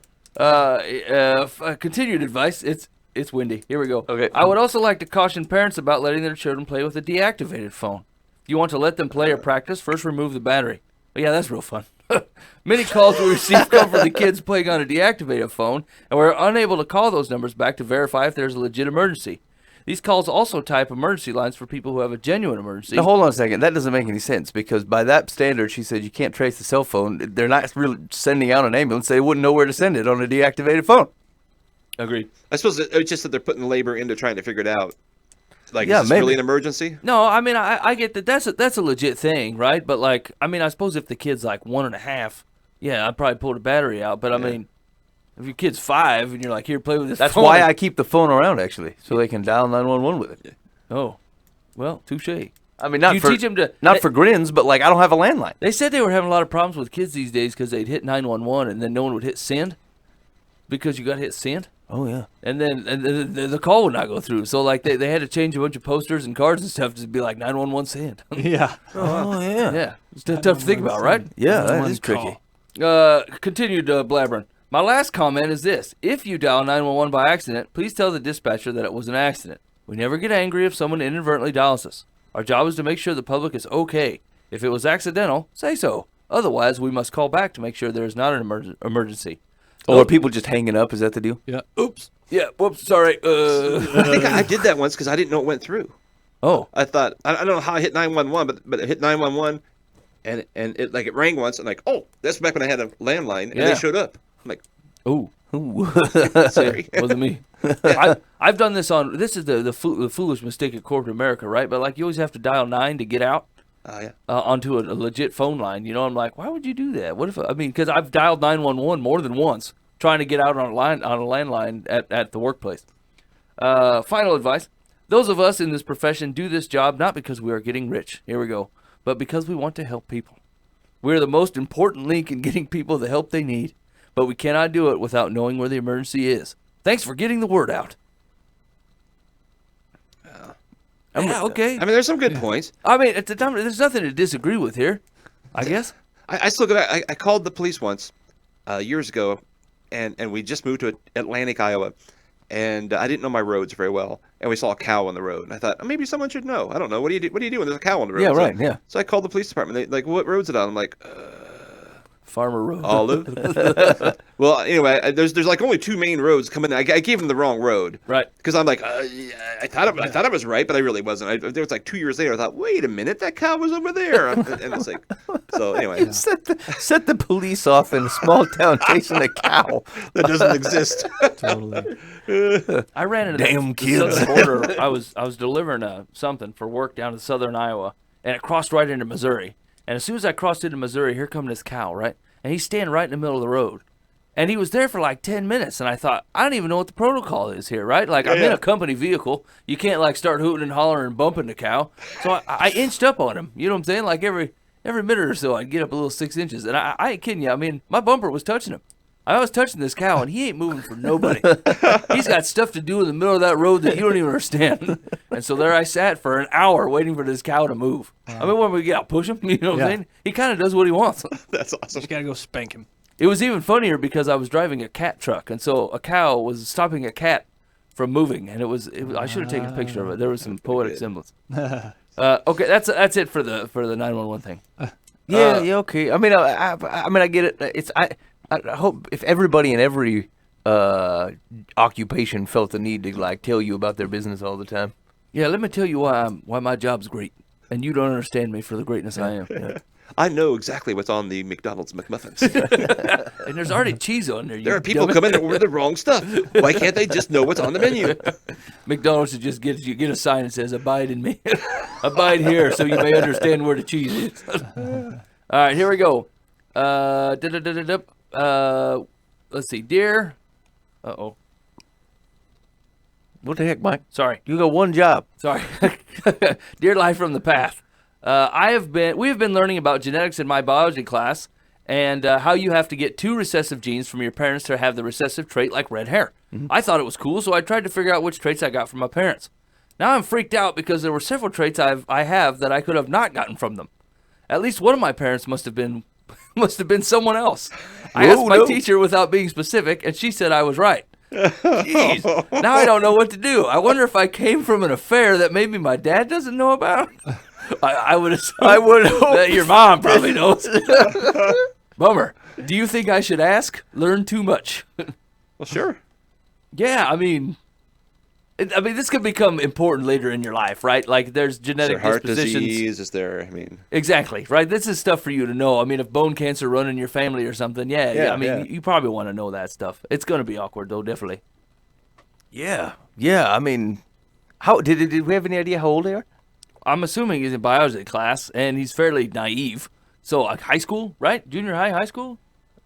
Continued advice. It's windy. Here we go. Okay. I would also like to caution parents about letting their children play with a deactivated phone. If you want to let them play or practice, first remove the battery. But yeah, that's real fun. Many calls we receive come from the kids playing on a deactivated phone, and we're unable to call those numbers back to verify if there's a legit emergency. These calls also type emergency lines for people who have a genuine emergency. Now, hold on a second. That doesn't make any sense because by that standard, she said you can't trace the cell phone. They're not really sending out an ambulance. They wouldn't know where to send it on a deactivated phone. Agreed. I suppose it's just that they're putting labor into trying to figure it out. Like, Yeah, is this maybe. really an emergency? No, I mean, I get that that's a legit thing, right? But, like, I mean, I suppose if the kid's, like, 1.5, yeah, I'd probably pull the battery out. But, I mean, if your kid's 5 and you're like, here, play with this That's phone. why I keep the phone around, actually, so they can dial 911 with it. Oh, well, touche. I mean, not You for teach 'em to- not for grins, but like I don't have a landline. They said they were having a lot of problems with kids these days because they'd hit 911 and then no one would hit send because you got to hit send. Oh yeah. And then the call would not go through. So, like, they had to change a bunch of posters and cards and stuff to be like 911 send. Yeah. Oh yeah. Yeah. It's tough to think about, right? Yeah, that One is call. tricky. Continued blabbering. My last comment is this. If you dial 911 by accident, please tell the dispatcher that it was an accident. We never get angry if someone inadvertently dials us. Our job is to make sure the public is okay. If it was accidental, say so. Otherwise, we must call back to make sure there is not an emergency. Or are people just hanging up? Is that the deal? Yeah. Oops. Yeah, whoops, sorry. I think I did that once because I didn't know it went through. Oh, I thought I don't know how I hit 911, but it hit 911, and it rang once, and like, oh, that's back when I had a landline, and Yeah. they showed up. I'm like, ooh. sorry. Wasn't me. I've done this on. This is the foolish mistake of corporate America, right? But like, you always have to dial 9 to get out Yeah. onto a legit phone line. You know, I'm like, why would you do that? What if I mean? Because I've dialed 911 more than once trying to get out on a landline at the workplace. Final advice: those of us in this profession do this job not because we are getting rich. Here we go, but because we want to help people. We are the most important link in getting people the help they need. But we cannot do it without knowing where the emergency is. Thanks for getting the word out. Yeah, okay. I mean, there's some good points. I mean, at the time, there's nothing to disagree with here, I guess. I still go back. I called the police once, years ago, and we just moved to Atlantic, Iowa, and I didn't know my roads very well, and we saw a cow on the road, and I thought, oh, maybe someone should know. I don't know. What do you do? What do you do when there's a cow on the road? Yeah, So- right, yeah. So I called the police department. They like, what road's it on? I'm like, Farmer Road. Olive. Well, anyway, there's like only 2 main roads coming. I gave them the wrong road. Right. Because I'm like, yeah, I thought I was right, but I really wasn't. There was like 2 years later. I thought, wait a minute, that cow was over there. And it's like, so anyway, Set the police off in a small town chasing a cow. that doesn't exist. Totally. I ran into Damn the kids. southern border. I was delivering something for work down to southern Iowa, and it crossed right into Missouri. And as soon as I crossed into Missouri, here come this cow, right? And he's standing right in the middle of the road. And he was there for like 10 minutes, and I thought, I don't even know what the protocol is here, right? Like, I'm in a company vehicle. You can't, like, start hooting and hollering and bumping the cow. So I inched up on him. You know what I'm saying? Like, every minute or so, I'd get up a little 6 inches. And I ain't kidding you. I mean, my bumper was touching him. I was touching this cow, and he ain't moving for nobody. He's got stuff to do in the middle of that road that you don't even understand. And so there I sat for an hour waiting for this cow to move. I mean, when we get out, push him, you know what I'm saying? He kind of does what he wants. That's awesome. Just gotta go spank him. It was even funnier because I was driving a cat truck, and so a cow was stopping a cat from moving, and it was I should have taken a picture of it. There was some poetic semblance. Okay, that's it for the 911 thing. Yeah, okay. I mean, I get it. I hope if everybody in every occupation felt the need to like tell you about their business all the time. Yeah, let me tell you why my job's great, and you don't understand me for the greatness I am. Yeah. I know exactly what's on the McDonald's McMuffins. And there's already cheese on there. There are people coming to order the wrong stuff. Why can't they just know what's on the menu? McDonald's should just get a sign that says "Abide in me." Abide here, so you may understand where the cheese is. All right, here we go. Let's see, dear. Uh-oh. What the heck, Mike? Sorry. You got one job. Sorry. Dear Life from the Path. We have been learning about genetics in my biology class and how you have to get 2 recessive genes from your parents to have the recessive trait like red hair. Mm-hmm. I thought it was cool, so I tried to figure out which traits I got from my parents. Now I'm freaked out because there were several traits I have that I could have not gotten from them. At least one of my parents must have been someone else. I asked my teacher without being specific, and she said I was right. Jeez. Now I don't know what to do. I wonder if I came from an affair that maybe my dad doesn't know about. I would hope that your mom probably knows. Bummer. Do you think I should ask? Learn too much. Well, sure. Yeah, I mean, this could become important later in your life, right? Like, there's genetic heart dispositions. disease? Is there? Exactly, right? This is stuff for you to know. I mean, if bone cancer run in your family or something, you probably want to know that stuff. It's going to be awkward, though, definitely. Yeah. I mean, how did we have any idea how old they are? I'm assuming he's in biology class, and he's fairly naive. So, like, high school, right? Junior high school?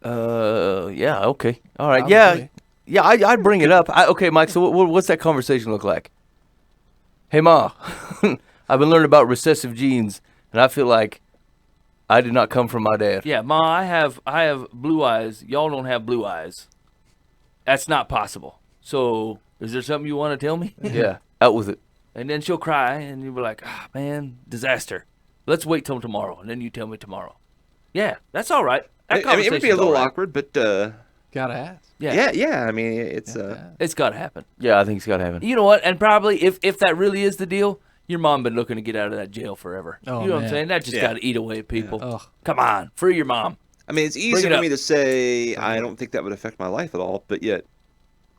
Yeah, okay. All right, Probably. Yeah, I'd bring it up. Okay, Mike, so what's that conversation look like? Hey, Ma, I've been learning about recessive genes, and I feel like I did not come from my dad. Yeah, Ma, I have blue eyes. Y'all don't have blue eyes. That's not possible. So, is there something you want to tell me? Yeah, out with it. And then she'll cry, and you'll be like, man, disaster. Let's wait till tomorrow, and then you tell me tomorrow. Yeah, that's all right. It would be a little awkward, but Gotta ask. yeah. I mean, it's it's got to happen. Yeah, I think it's got to happen. You know what? And probably if that really is the deal, your mom been looking to get out of that jail forever. Oh, you know what man. I'm saying? That just got to eat away at people. Yeah. Ugh. Come on, free your mom. I mean, it's easy for me to say I don't think that would affect my life at all, but yet,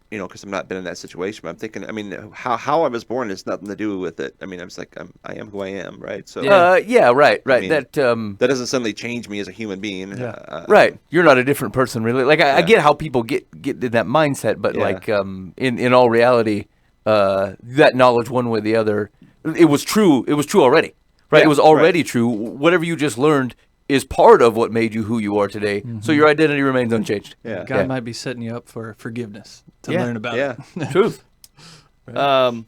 because I've not been in that situation. But I'm thinking, I mean, how I was born has nothing to do with it. I mean, I was like, I am who I am, right? So right. I mean, that doesn't suddenly change me as a human being. Yeah. Right. You're not a different person, really. Like I get how people get in that mindset, but like in all reality, that knowledge one way or the other, it was true. It was true already, right? Yeah, it was already true. Whatever you just learned is part of what made you who you are today. Mm-hmm. So your identity remains unchanged. Yeah. God might be setting you up for forgiveness to learn about it. Truth. So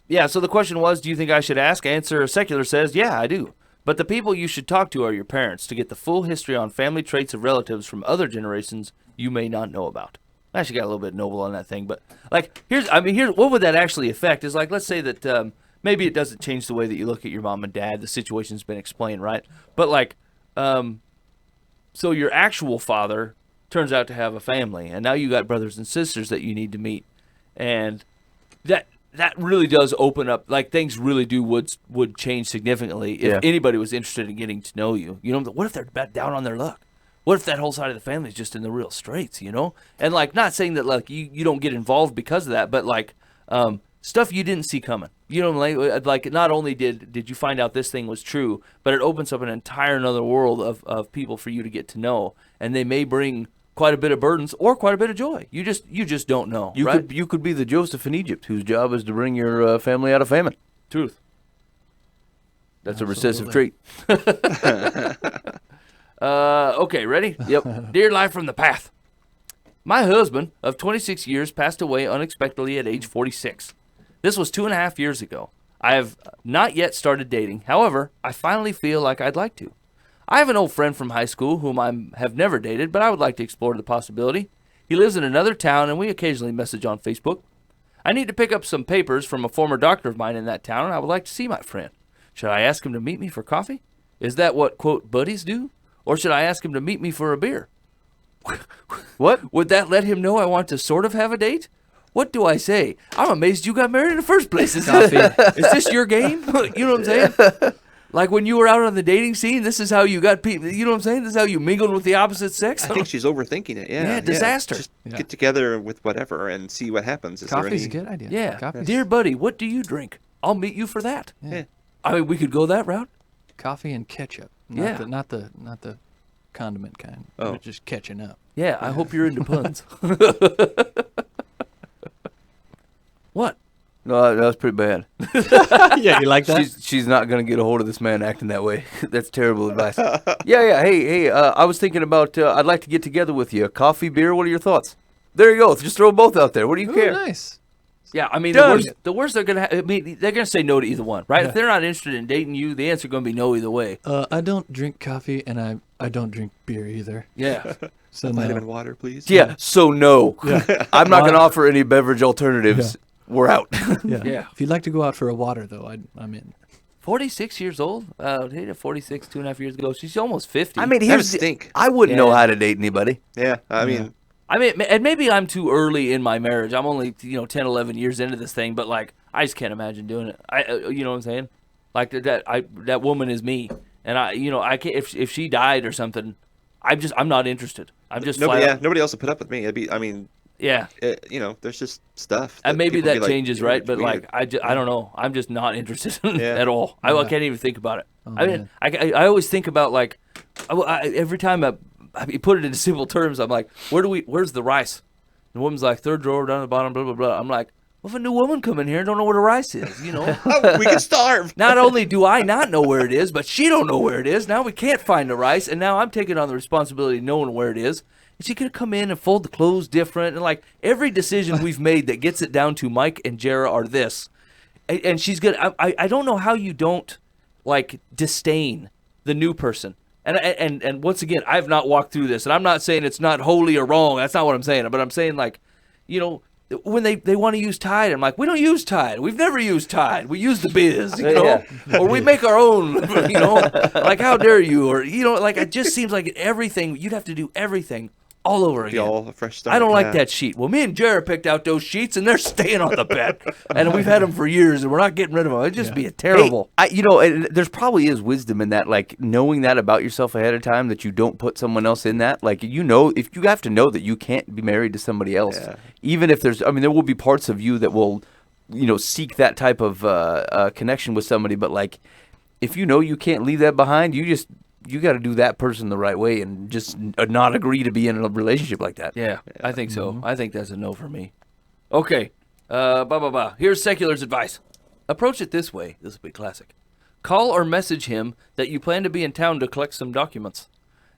the question was, do you think I should ask? Answer, secular says, yeah, I do. But the people you should talk to are your parents to get the full history on family traits of relatives from other generations you may not know about. I actually got a little bit noble on that thing, but like, here's what would that actually affect is like, let's say that maybe it doesn't change the way that you look at your mom and dad. The situation's been explained, right? But like, so your actual father turns out to have a family, and now you got brothers and sisters that you need to meet, and that really does open up, like things really would change significantly if anybody was interested in getting to know you. What if they're down on their luck? What if that whole side of the family is just in the real straits, And like, not saying that like you don't get involved because of that, but like stuff you didn't see coming. Like not only did you find out this thing was true, but it opens up an entire another world of people for you to get to know, and they may bring quite a bit of burdens or quite a bit of joy. You just don't know. You could be the Joseph in Egypt, whose job is to bring your family out of famine. Truth. That's Absolutely. A recessive trait. Okay, ready? Yep. Dear Life from the Path. My husband of 26 years passed away unexpectedly at age 46. This was 2.5 years ago. I have not yet started dating. However, I finally feel like I'd like to. I have an old friend from high school whom I have never dated, but I would like to explore the possibility. He lives in another town, and we occasionally message on Facebook. I need to pick up some papers from a former doctor of mine in that town, and I would like to see my friend. Should I ask him to meet me for coffee? Is that what, quote, buddies do? Or should I ask him to meet me for a beer? What? Would that let him know I want to sort of have a date? What do I say? I'm amazed you got married in the first place. Is this your game? You know what I'm saying? Like when you were out on the dating scene, this is how you got people. You know what I'm saying? This is how you mingled with the opposite sex. I think she's overthinking it. Yeah. Yeah, disaster. Just get together with whatever and see what happens. Coffee's a good idea. Yeah. Coffee's, Dear buddy, what do you drink? I'll meet you for that. Yeah. I mean, we could go that route. coffee and ketchup. Not the condiment kind. Oh. But just catching up. Yeah, I hope you're into puns. What? No, that was pretty bad. Yeah, you like that? She's not gonna get a hold of this man acting that way. That's terrible advice. Yeah. Hey. I was thinking about. I'd like to get together with you. Coffee, beer. What are your thoughts? There you go. Just throw them both out there. What do you Ooh, care? nice. Yeah, I mean, Done. the worst they're gonna. I mean, they're gonna say no to either one, right? Yeah. If they're not interested in dating you, the answer gonna be no either way. I don't drink coffee, and I don't drink beer either. Yeah. So Vitamin no. water, please. Yeah. So no. Yeah. I'm not gonna offer any beverage alternatives. We're out. Yeah. Yeah. If you'd like to go out for a water, though, I'm in. 46 years old. Dated 46 2.5 years ago. She's almost 50. I mean, That would here's stink. I wouldn't know Yeah. how to date anybody. Yeah. I mean, and maybe I'm too early in my marriage. I'm only 10, 11 years into this thing, but like I just can't imagine doing it. You know what I'm saying? Like that woman is me, and I can't if she died or something. I'm not interested. I'm just nobody else would put up with me. It'd be. I mean, yeah. There's just stuff. And maybe people that be like, changes, right? But weird. like I don't know. I'm just not interested Yeah. at all. I can't even think about it. Oh, I mean, man. I always think about like every time I put it into simple terms. I'm like, where's the rice? The woman's like, third drawer down the bottom, blah blah blah. I'm like, well, if a new woman come in here and don't know where the rice is, We can starve. Not only do I not know where it is, but she don't know where it is. Now we can't find the rice, and now I'm taking on the responsibility of knowing where it is. Is she gonna come in and fold the clothes different? And like every decision we've made that gets it down to Mike and Jara are this, and she's gonna. I don't know how you don't like disdain the new person. And once again, I've not walked through this, and I'm not saying it's not holy or wrong. That's not what I'm saying. But I'm saying like, when they want to use Tide, I'm like, we don't use Tide. We've never used Tide. We use the Biz, or we make our own, Like, how dare you? Or like it just seems like everything you'd have to do everything all over Be again. all a fresh start. I don't like that sheet. Well, me and Jared picked out those sheets, and they're staying on the bed, and we've had them for years, and we're not getting rid of them. It'd just be terrible. Hey, there's probably is wisdom in that, like knowing that about yourself ahead of time, that you don't put someone else in that. Like, if you have to know that you can't be married to somebody else, even if there will be parts of you that will, seek that type of connection with somebody. But like, if you can't leave that behind, you got to do that person the right way and just not agree to be in a relationship like that. Yeah, I think so. I think that's a no for me. Okay. Here's Secular's advice. Approach it this way. This will be classic. Call or message him that you plan to be in town to collect some documents,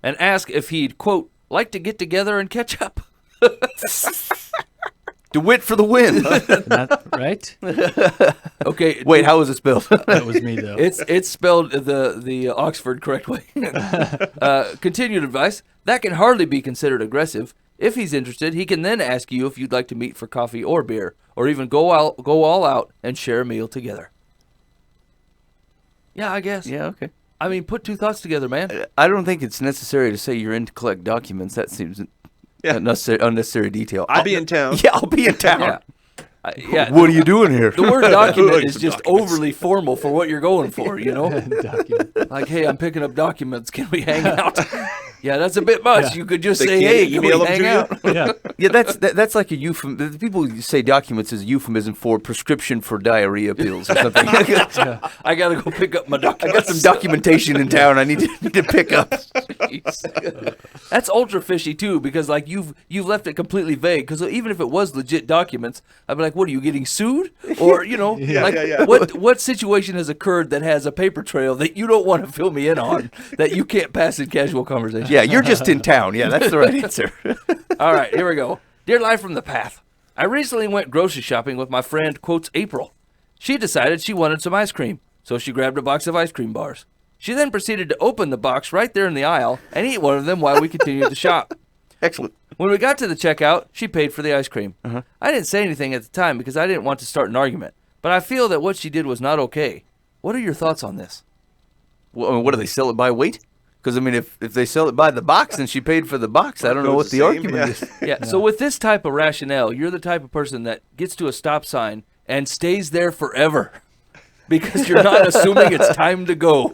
and ask if he'd, quote, like to get together and catch up. Dewitt for the win. Right? Okay. Wait, how was it spelled? That was me, though. It's spelled the Oxford correct way. Continued advice. That can hardly be considered aggressive. If he's interested, he can then ask you if you'd like to meet for coffee or beer, or even go all out and share a meal together. Yeah, I guess. Yeah, okay. I mean, put two thoughts together, man. I don't think it's necessary to say you're in to collect documents. That seems unnecessary detail. I'll be in town. Yeah, I'll be in town. Yeah. What are you doing here? The word document is just overly formal for what you're going for, Document. Like, hey, I'm picking up documents. Can we hang out? Yeah, that's a bit much. Yeah. You could just They say, can't hey, can we email them hang to out? you? Yeah. Yeah, that's like a euphemism. People say documents is a euphemism for prescription for diarrhea pills or something. I got to go pick up my I documents. got some documentation in town I need to pick up. That's ultra fishy too, because like you've left it completely vague. Because even if it was legit documents, I'd be like, "What are you getting sued?" Or Yeah. what situation has occurred that has a paper trail that you don't want to fill me in on that you can't pass in casual conversation? Yeah, you're just in town. Yeah, that's the right answer. All right, here we go. Dear Life from the Path, I recently went grocery shopping with my friend, quotes, April. She decided she wanted some ice cream, so she grabbed a box of ice cream bars. She then proceeded to open the box right there in the aisle and eat one of them while we continued to shop. Excellent. When we got to the checkout, she paid for the ice cream. I didn't say anything at the time because I didn't want to start an argument, but I feel that what she did was not okay. What are your thoughts on this? Well, what do they sell it by weight? Because I mean, if they sell it by the box and she paid for the box, I don't know what the argument is. Yeah, so with this type of rationale, you're the type of person that gets to a stop sign and stays there forever. because you're not assuming it's time to go.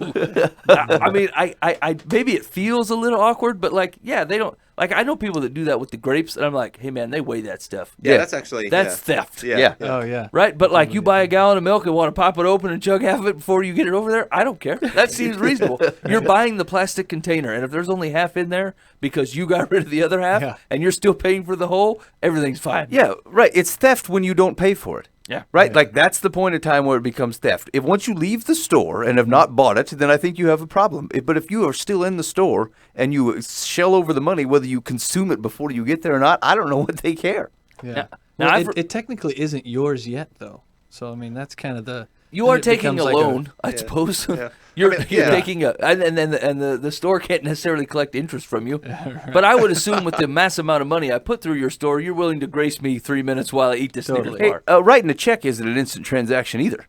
I mean, I maybe it feels a little awkward, but like, yeah, they don't. Like, I know people that do that with the grapes, and I'm like, hey, man, they weigh that stuff. Yeah, that's actually... That's theft. Yeah. Oh, yeah. Right? But, like, you buy a gallon of milk and want to pop it open and chug half of it before you get it over there, I don't care. That seems reasonable. You're buying the plastic container, and if there's only half in there because you got rid of the other half and you're still paying for the whole, everything's fine. Yeah, right. It's theft when you don't pay for it. Yeah. Right? Like, that's the point of time where it becomes theft. If once you leave the store and have not bought it, then I think you have a problem. But if you are still in the store and you shell over the money, whether you consume it before you get there or not, I don't know what they care. Yeah. Now, Well, it technically isn't yours yet, though. So, I mean, that's kind of the... You are it taking a becomes like loan, I suppose. Yeah. You're I mean, yeah. taking a, and the store can't necessarily collect interest from you. But I would assume with the mass amount of money I put through your store, you're willing to grace me 3 minutes while I eat this Snickers Hey, bar. writing a check isn't an instant transaction either.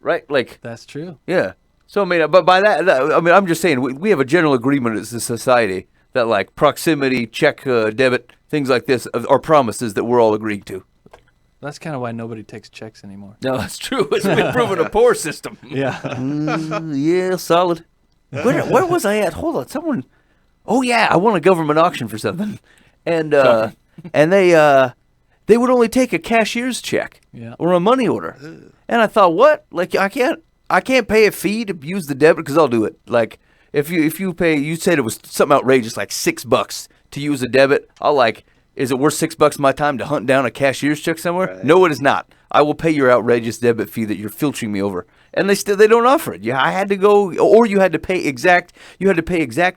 Right? Like, That's true. yeah. So, I mean, but by that, I mean, I'm just saying, we have a general agreement as a society that, like, proximity, check, debit, things like this are promises that we're all agreeing to. That's kind of why nobody takes checks anymore. No, that's true. It's been proven a poor system. Yeah. Yeah, solid. Where was I at? Hold on, someone. Oh yeah, I won a government auction for something, and they would only take a cashier's check or a money order, and I thought, what? Like I can't pay a fee to use the debit because I'll do it. Like if you pay, you said it was something outrageous like $6 to use a debit. I'll like. Is it worth $6 my time to hunt down a cashier's check somewhere? Right. No, it is not. I will pay your outrageous debit fee that you're filtering me over, and they don't offer it. Yeah, I had to go, or you had to pay exact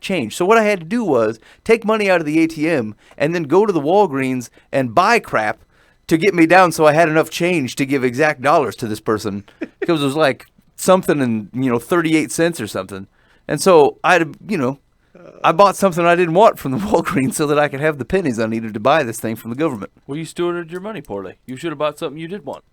change. So what I had to do was take money out of the ATM and then go to the Walgreens and buy crap to get me down, so I had enough change to give exact dollars to this person because it was like something in 38 cents or something, and so I had to I bought something I didn't want from the Walgreens so that I could have the pennies I needed to buy this thing from the government. Well, you stewarded your money poorly. You should have bought something you did want.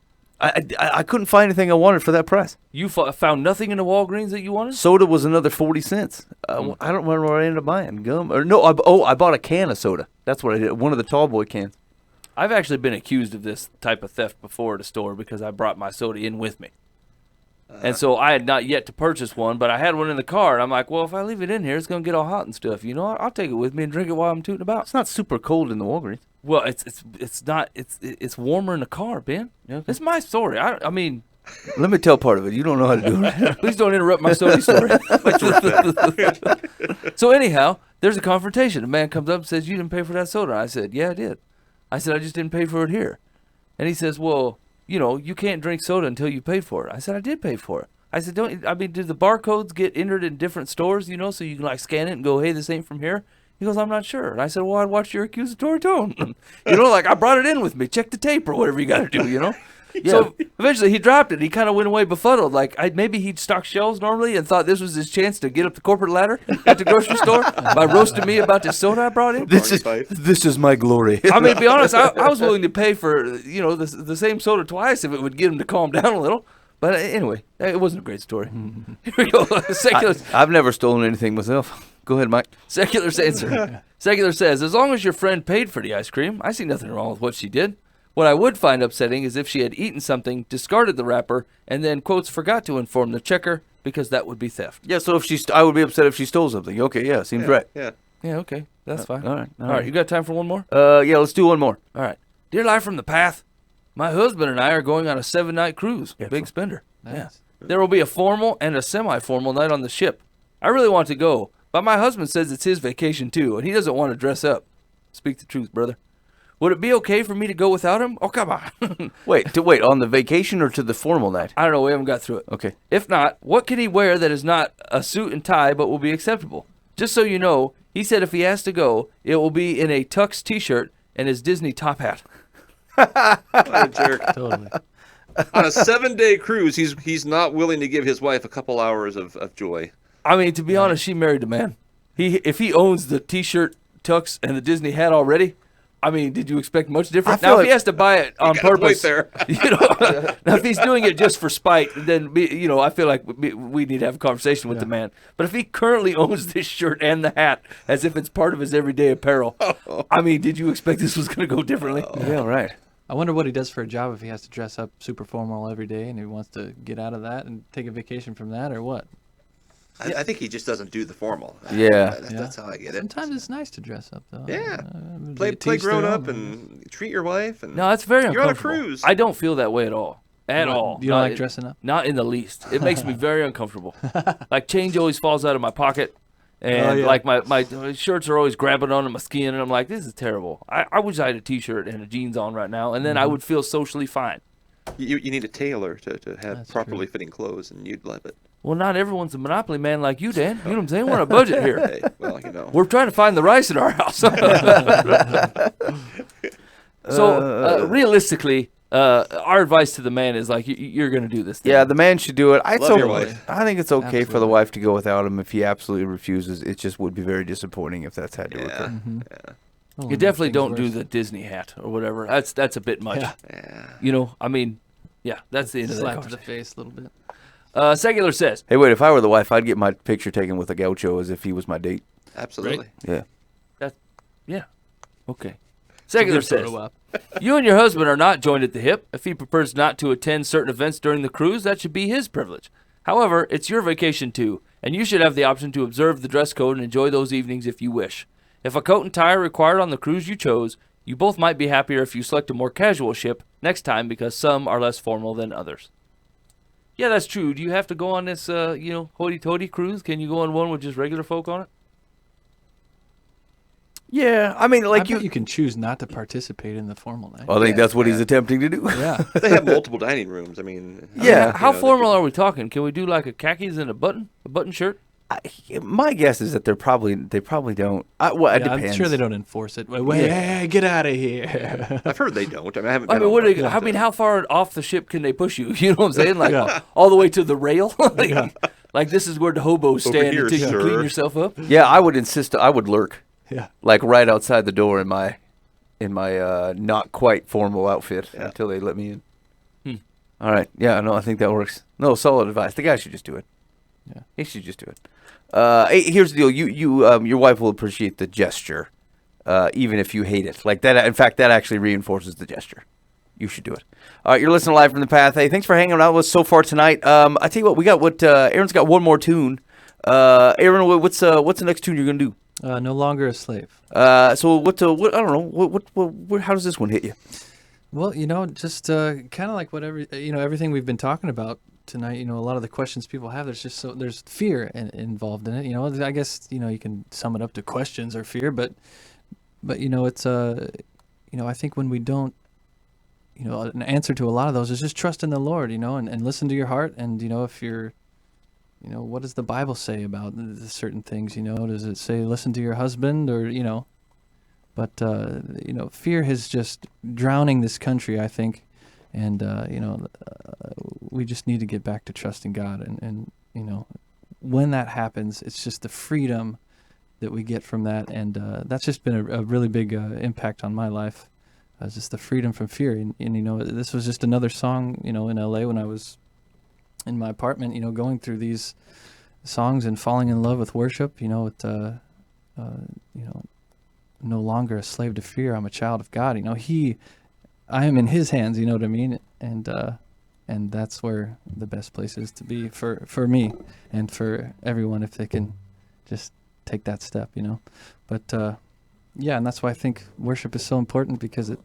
I couldn't find anything I wanted for that price. You found nothing in the Walgreens that you wanted? Soda was another 40 cents. I don't remember what I ended up buying. Gum? Or no, I bought a can of soda. That's what I did. One of the tall boy cans. I've actually been accused of this type of theft before at a store because I brought my soda in with me. And so I had not yet to purchase one, but I had one in the car, and I'm like, well, if I leave it in here, it's going to get all hot and stuff. You know what? I'll take it with me and drink it while I'm tooting about. It's not super cold in the Walgreens. Well, it's not. It's warmer in the car, Ben. Okay. It's my story. I mean, Let me tell part of it. You don't know how to do it. please don't interrupt my soda story. So anyhow, there's a confrontation. A man comes up and says, you didn't pay for that soda. I said, yeah, I did. I said, I just didn't pay for it here. And he says, well, you can't drink soda until you pay for it. I said, I did pay for it. I said, did the barcodes get entered in different stores, so you can like scan it and go, hey, this ain't from here? He goes, I'm not sure. And I said, well, I'd watch your accusatory tone. Like I brought it in with me. Check the tape or whatever you got to do, Yeah. So eventually he dropped it. He kind of went away befuddled. Like maybe he'd stock shelves normally and thought this was his chance to get up the corporate ladder at the grocery store by roasting me about this soda I brought in. This is my glory. I mean, to be honest, I was willing to pay for, the same soda twice if it would get him to calm down a little. But anyway, it wasn't a great story. Here we go. I've never stolen anything myself. Go ahead, Mike. Secular answer. Secular says, as long as your friend paid for the ice cream, I see nothing wrong with what she did. What I would find upsetting is if she had eaten something, discarded the wrapper, and then, quotes, forgot to inform the checker, because that would be theft. Yeah, so if I would be upset if she stole something. Okay, yeah, seems right. Yeah. Yeah, okay. That's fine. All right. All right, you got time for one more? Yeah, let's do one more. All right. Dear Life from the Path, my husband and I are going on a 7-night cruise. Big spender. Nice. Yeah. There will be a formal and a semi-formal night on the ship. I really want to go, but my husband says it's his vacation too, and he doesn't want to dress up. Speak the truth, brother. Would it be okay for me to go without him? Oh, come on. Wait, on the vacation or to the formal night? I don't know. We haven't got through it. Okay. If not, what can he wear that is not a suit and tie but will be acceptable? Just so you know, he said if he has to go, it will be in a tux t-shirt and his Disney top hat. What a jerk. Totally. On a 7-day cruise, he's not willing to give his wife a couple hours of joy. I mean, to be honest, she married the man. If he owns the t-shirt, tux, and the Disney hat already, I mean, did you expect much different? Now, if he has to buy it on purpose, there. Now if he's doing it just for spite, then I feel like we need to have a conversation with the man. But if he currently owns this shirt and the hat as if it's part of his everyday apparel, I mean, did you expect this was going to go differently? Yeah, right. I wonder what he does for a job if he has to dress up super formal every day and he wants to get out of that and take a vacation from that, or what? I think he just doesn't do the formal. Yeah. That's how I get it. Sometimes it's nice to dress up, though. Yeah. Play Play grown up and treat your wife. And No, it's very you're on a uncomfortable. cruise. I don't feel that way at all. At all. You don't like dressing up? Not in the least. It makes me very uncomfortable. Like change always falls out of my pocket. And like my shirts are always grabbing onto my skin, and I'm like, this is terrible. I wish I had a T-shirt and a jeans on right now, and then I would feel socially fine. You need a tailor to have That's properly true. fitting clothes, and you'd love it. Well, not everyone's a monopoly man like you, Dan. You know what I'm saying? We're on a budget here. Hey, well, you know. We're trying to find the rice in our house. So realistically, our advice to the man is like, you're going to do this thing. Yeah, the man should do it. Love your wife. I think it's okay for the Absolutely. wife to go without him if he absolutely refuses. It just would be very disappointing if that's had to occur. You definitely don't do the Disney hat or whatever. That's a bit much. Yeah. You know, I mean, yeah, that's the end of that Slap to the conversation. face a little bit. Secular says, Hey, wait, if I were the wife, I'd get my picture taken with a gaucho as if he was my date. Absolutely. Yeah. yeah, okay. Secular Good photo says, op. you and your husband are not joined at the hip. If he prefers not to attend certain events during the cruise, that should be his privilege. However, it's your vacation too, and you should have the option to observe the dress code and enjoy those evenings if you wish. If a coat and tie are required on the cruise you chose, you both might be happier if you select a more casual ship next time because some are less formal than others. Yeah, that's true. Do you have to go on this, hoity-toity cruise? Can you go on one with just regular folk on it? Yeah, I mean, like I bet you can choose not to participate in the formal night. I think that's what he's attempting to do. Yeah. They have multiple dining rooms. I mean, Yeah. How they formal are we talking? Can we do like a khakis and a button shirt? My guess is that they probably don't. Well, it Yeah, depends. I'm sure they don't enforce it. Wait, hey, get out of here. I've heard they don't. I mean, I haven't. I been mean, on what? one. I mean, how far off the ship can they push you? You know what I'm saying? Like Yeah. all the way to the rail. Like this is where the hobos stand here, until you sir. clean yourself up. Yeah, I would insist. I would lurk, Yeah. like right outside the door in my not quite formal outfit until they let me in. All right. Yeah. No, I think that works. No, solid advice. The guy should just do it. Yeah. He should just do it. Hey, here's the deal. Your wife will appreciate the gesture, even if you hate it. Like that. In fact, that actually reinforces the gesture. You should do it. All right, you're listening live from the path. Hey, thanks for hanging out with us so far tonight. I tell you what. Aaron's got one more tune. Aaron, what's the next tune you're gonna do? No longer a slave. So what? I don't know. What? How does this one hit you? Well, just kind of like everything we've been talking about tonight. A lot of the questions people have. There's fear involved in it. I guess you can sum it up to questions or fear, but it's I think when we don't, an answer to a lot of those is just trust in the Lord, and listen to your heart, and if you're, what does the Bible say about certain things? Does it say listen to your husband or But fear is just drowning this country, I think, and we just need to get back to trusting God, and when that happens, it's just the freedom that we get from that, and that's just been a really big impact on my life. Just the freedom from fear, and this was just another song, in LA when I was in my apartment, going through these songs and falling in love with worship. No longer a slave to fear. I'm a child of God. I am in His hands. You know what I mean? And that's where the best place is to be for me and for everyone if they can just take that step. But yeah, and that's why I think worship is so important, because it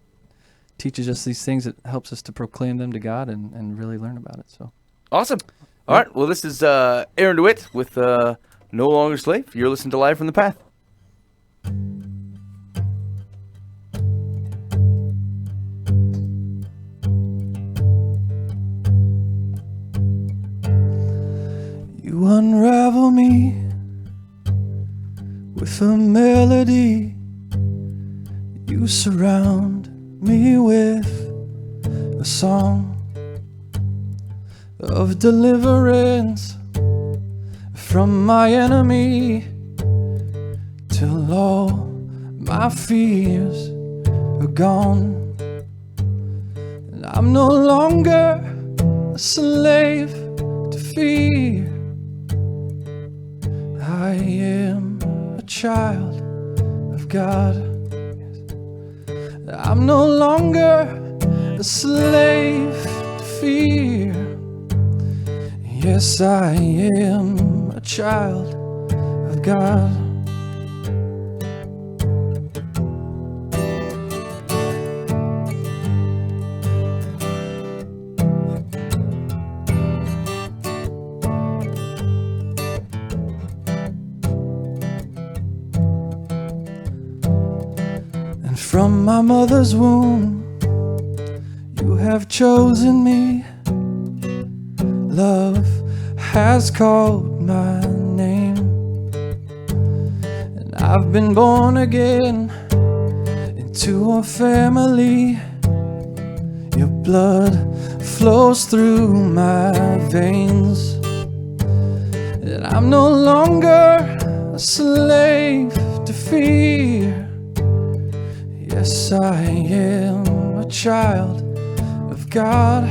teaches us these things. It helps us to proclaim them to God and really learn about it. So Awesome. All right. Well, this is Aaron Dewitt with No Longer Slave. You're listening to Live from the Path. you unravel me with a melody. You surround me with a song of deliverance from my enemy, till all my fears are gone. And I'm no longer a slave to fear. I am a child of God. I'm no longer a slave to fear. Yes, I am a child of God. And from my mother's womb, you have chosen me. Love has called my name, and I've been born again into a family. Your blood flows through my veins, and I'm no longer a slave to fear. Yes, I am a child of God.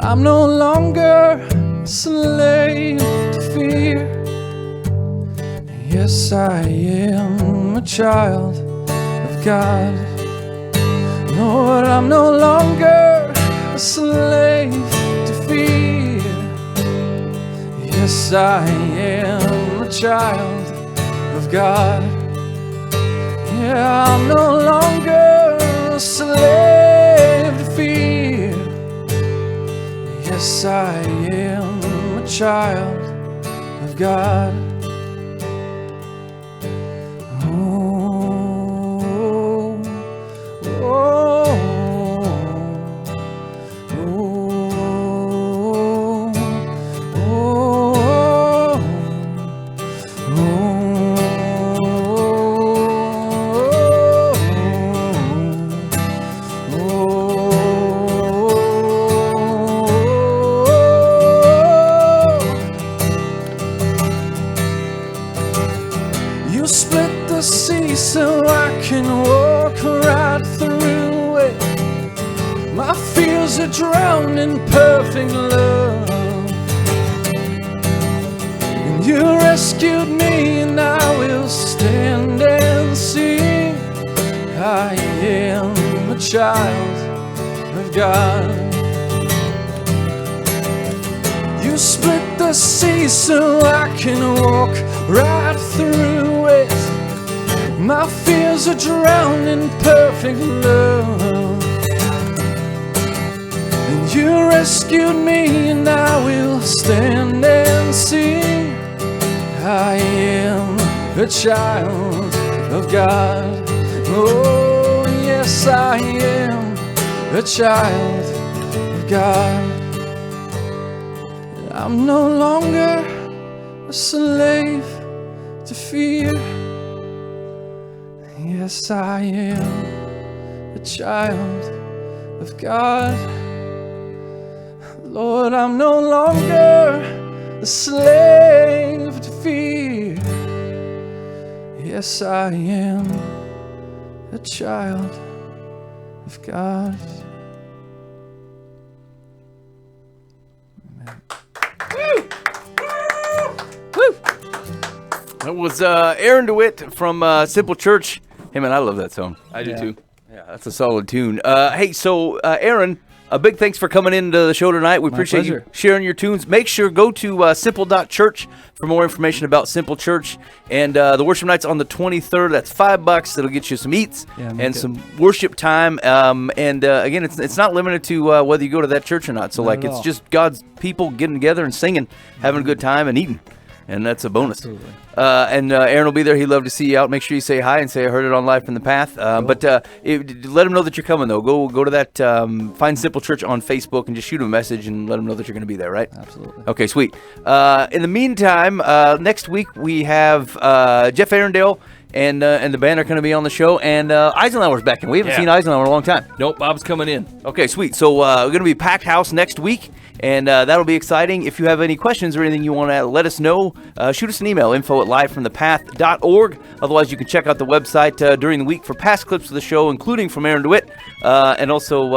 I'm no longer a slave to fear. Yes, I am a child of God. Lord, I'm no longer a slave to fear. Yes, I am a child of God. Yeah, I'm no longer a slave to fear. Yes, I am a child of God. Oh, oh, oh, You split the sea so I can walk right through it. My fears are drowned in perfect love. And you rescued me, and I will stand and sing. I am a child of God. You split the sea so I can walk right through it. My fears are drowned in perfect love. And you rescued me, and I will stand and sing. I am a child of God. Oh, yes, I am a child of God. I'm no longer a slave to fear. Yes, I am a child of God. Lord, I'm no longer a slave to fear. Yes, I am a child of God. That was Aaron Dewitt from Simple Church. Hey, man, I love that song. I do, too. Yeah, that's a solid tune. Hey, so, Aaron, a big thanks for coming into the show tonight. We appreciate you sharing your tunes. Make sure, go to simple.church for more information about Simple Church. And the worship night's on the 23rd. That's $5. That'll get you some eats and some worship time. And again, it's not limited to whether you go to that church or not. So, like, it's just God's people getting together and singing, having a good time, and eating. And that's a bonus. Absolutely. And Aaron will be there. He'd love to see you out. Make sure you say hi and say I heard it on Life from the Path. But let him know that you're coming, though. Go to that, find Simple Church on Facebook and just shoot him a message and let him know that you're going to be there, right? Absolutely. Okay, sweet. In the meantime, next week we have Jeff Arundel and the band are going to be on the show. And Eisenhower's back in. We haven't seen Eisenhower in a long time. Nope, Bob's coming in. Okay, sweet. So we're going to be packed house next week. And that'll be exciting. If you have any questions or anything you want to let us know, shoot us an email, info@livefromthepath.org. Otherwise, you can check out the website during the week for past clips of the show, including from Aaron Dewitt. And also,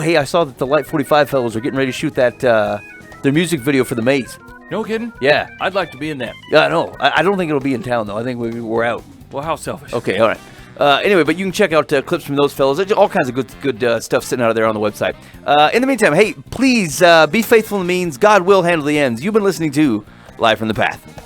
hey, I saw that the Light 45 fellows are getting ready to shoot that their music video for The Maze. No kidding? Yeah. I'd like to be in that. Yeah, I know. I don't think it'll be in town, though. I think we're out. Well, how selfish. Okay, all right. Anyway, but you can check out clips from those fellas. There's all kinds of good stuff sitting out there on the website. In the meantime, hey, please be faithful in the means. God will handle the ends. You've been listening to Live from the Path.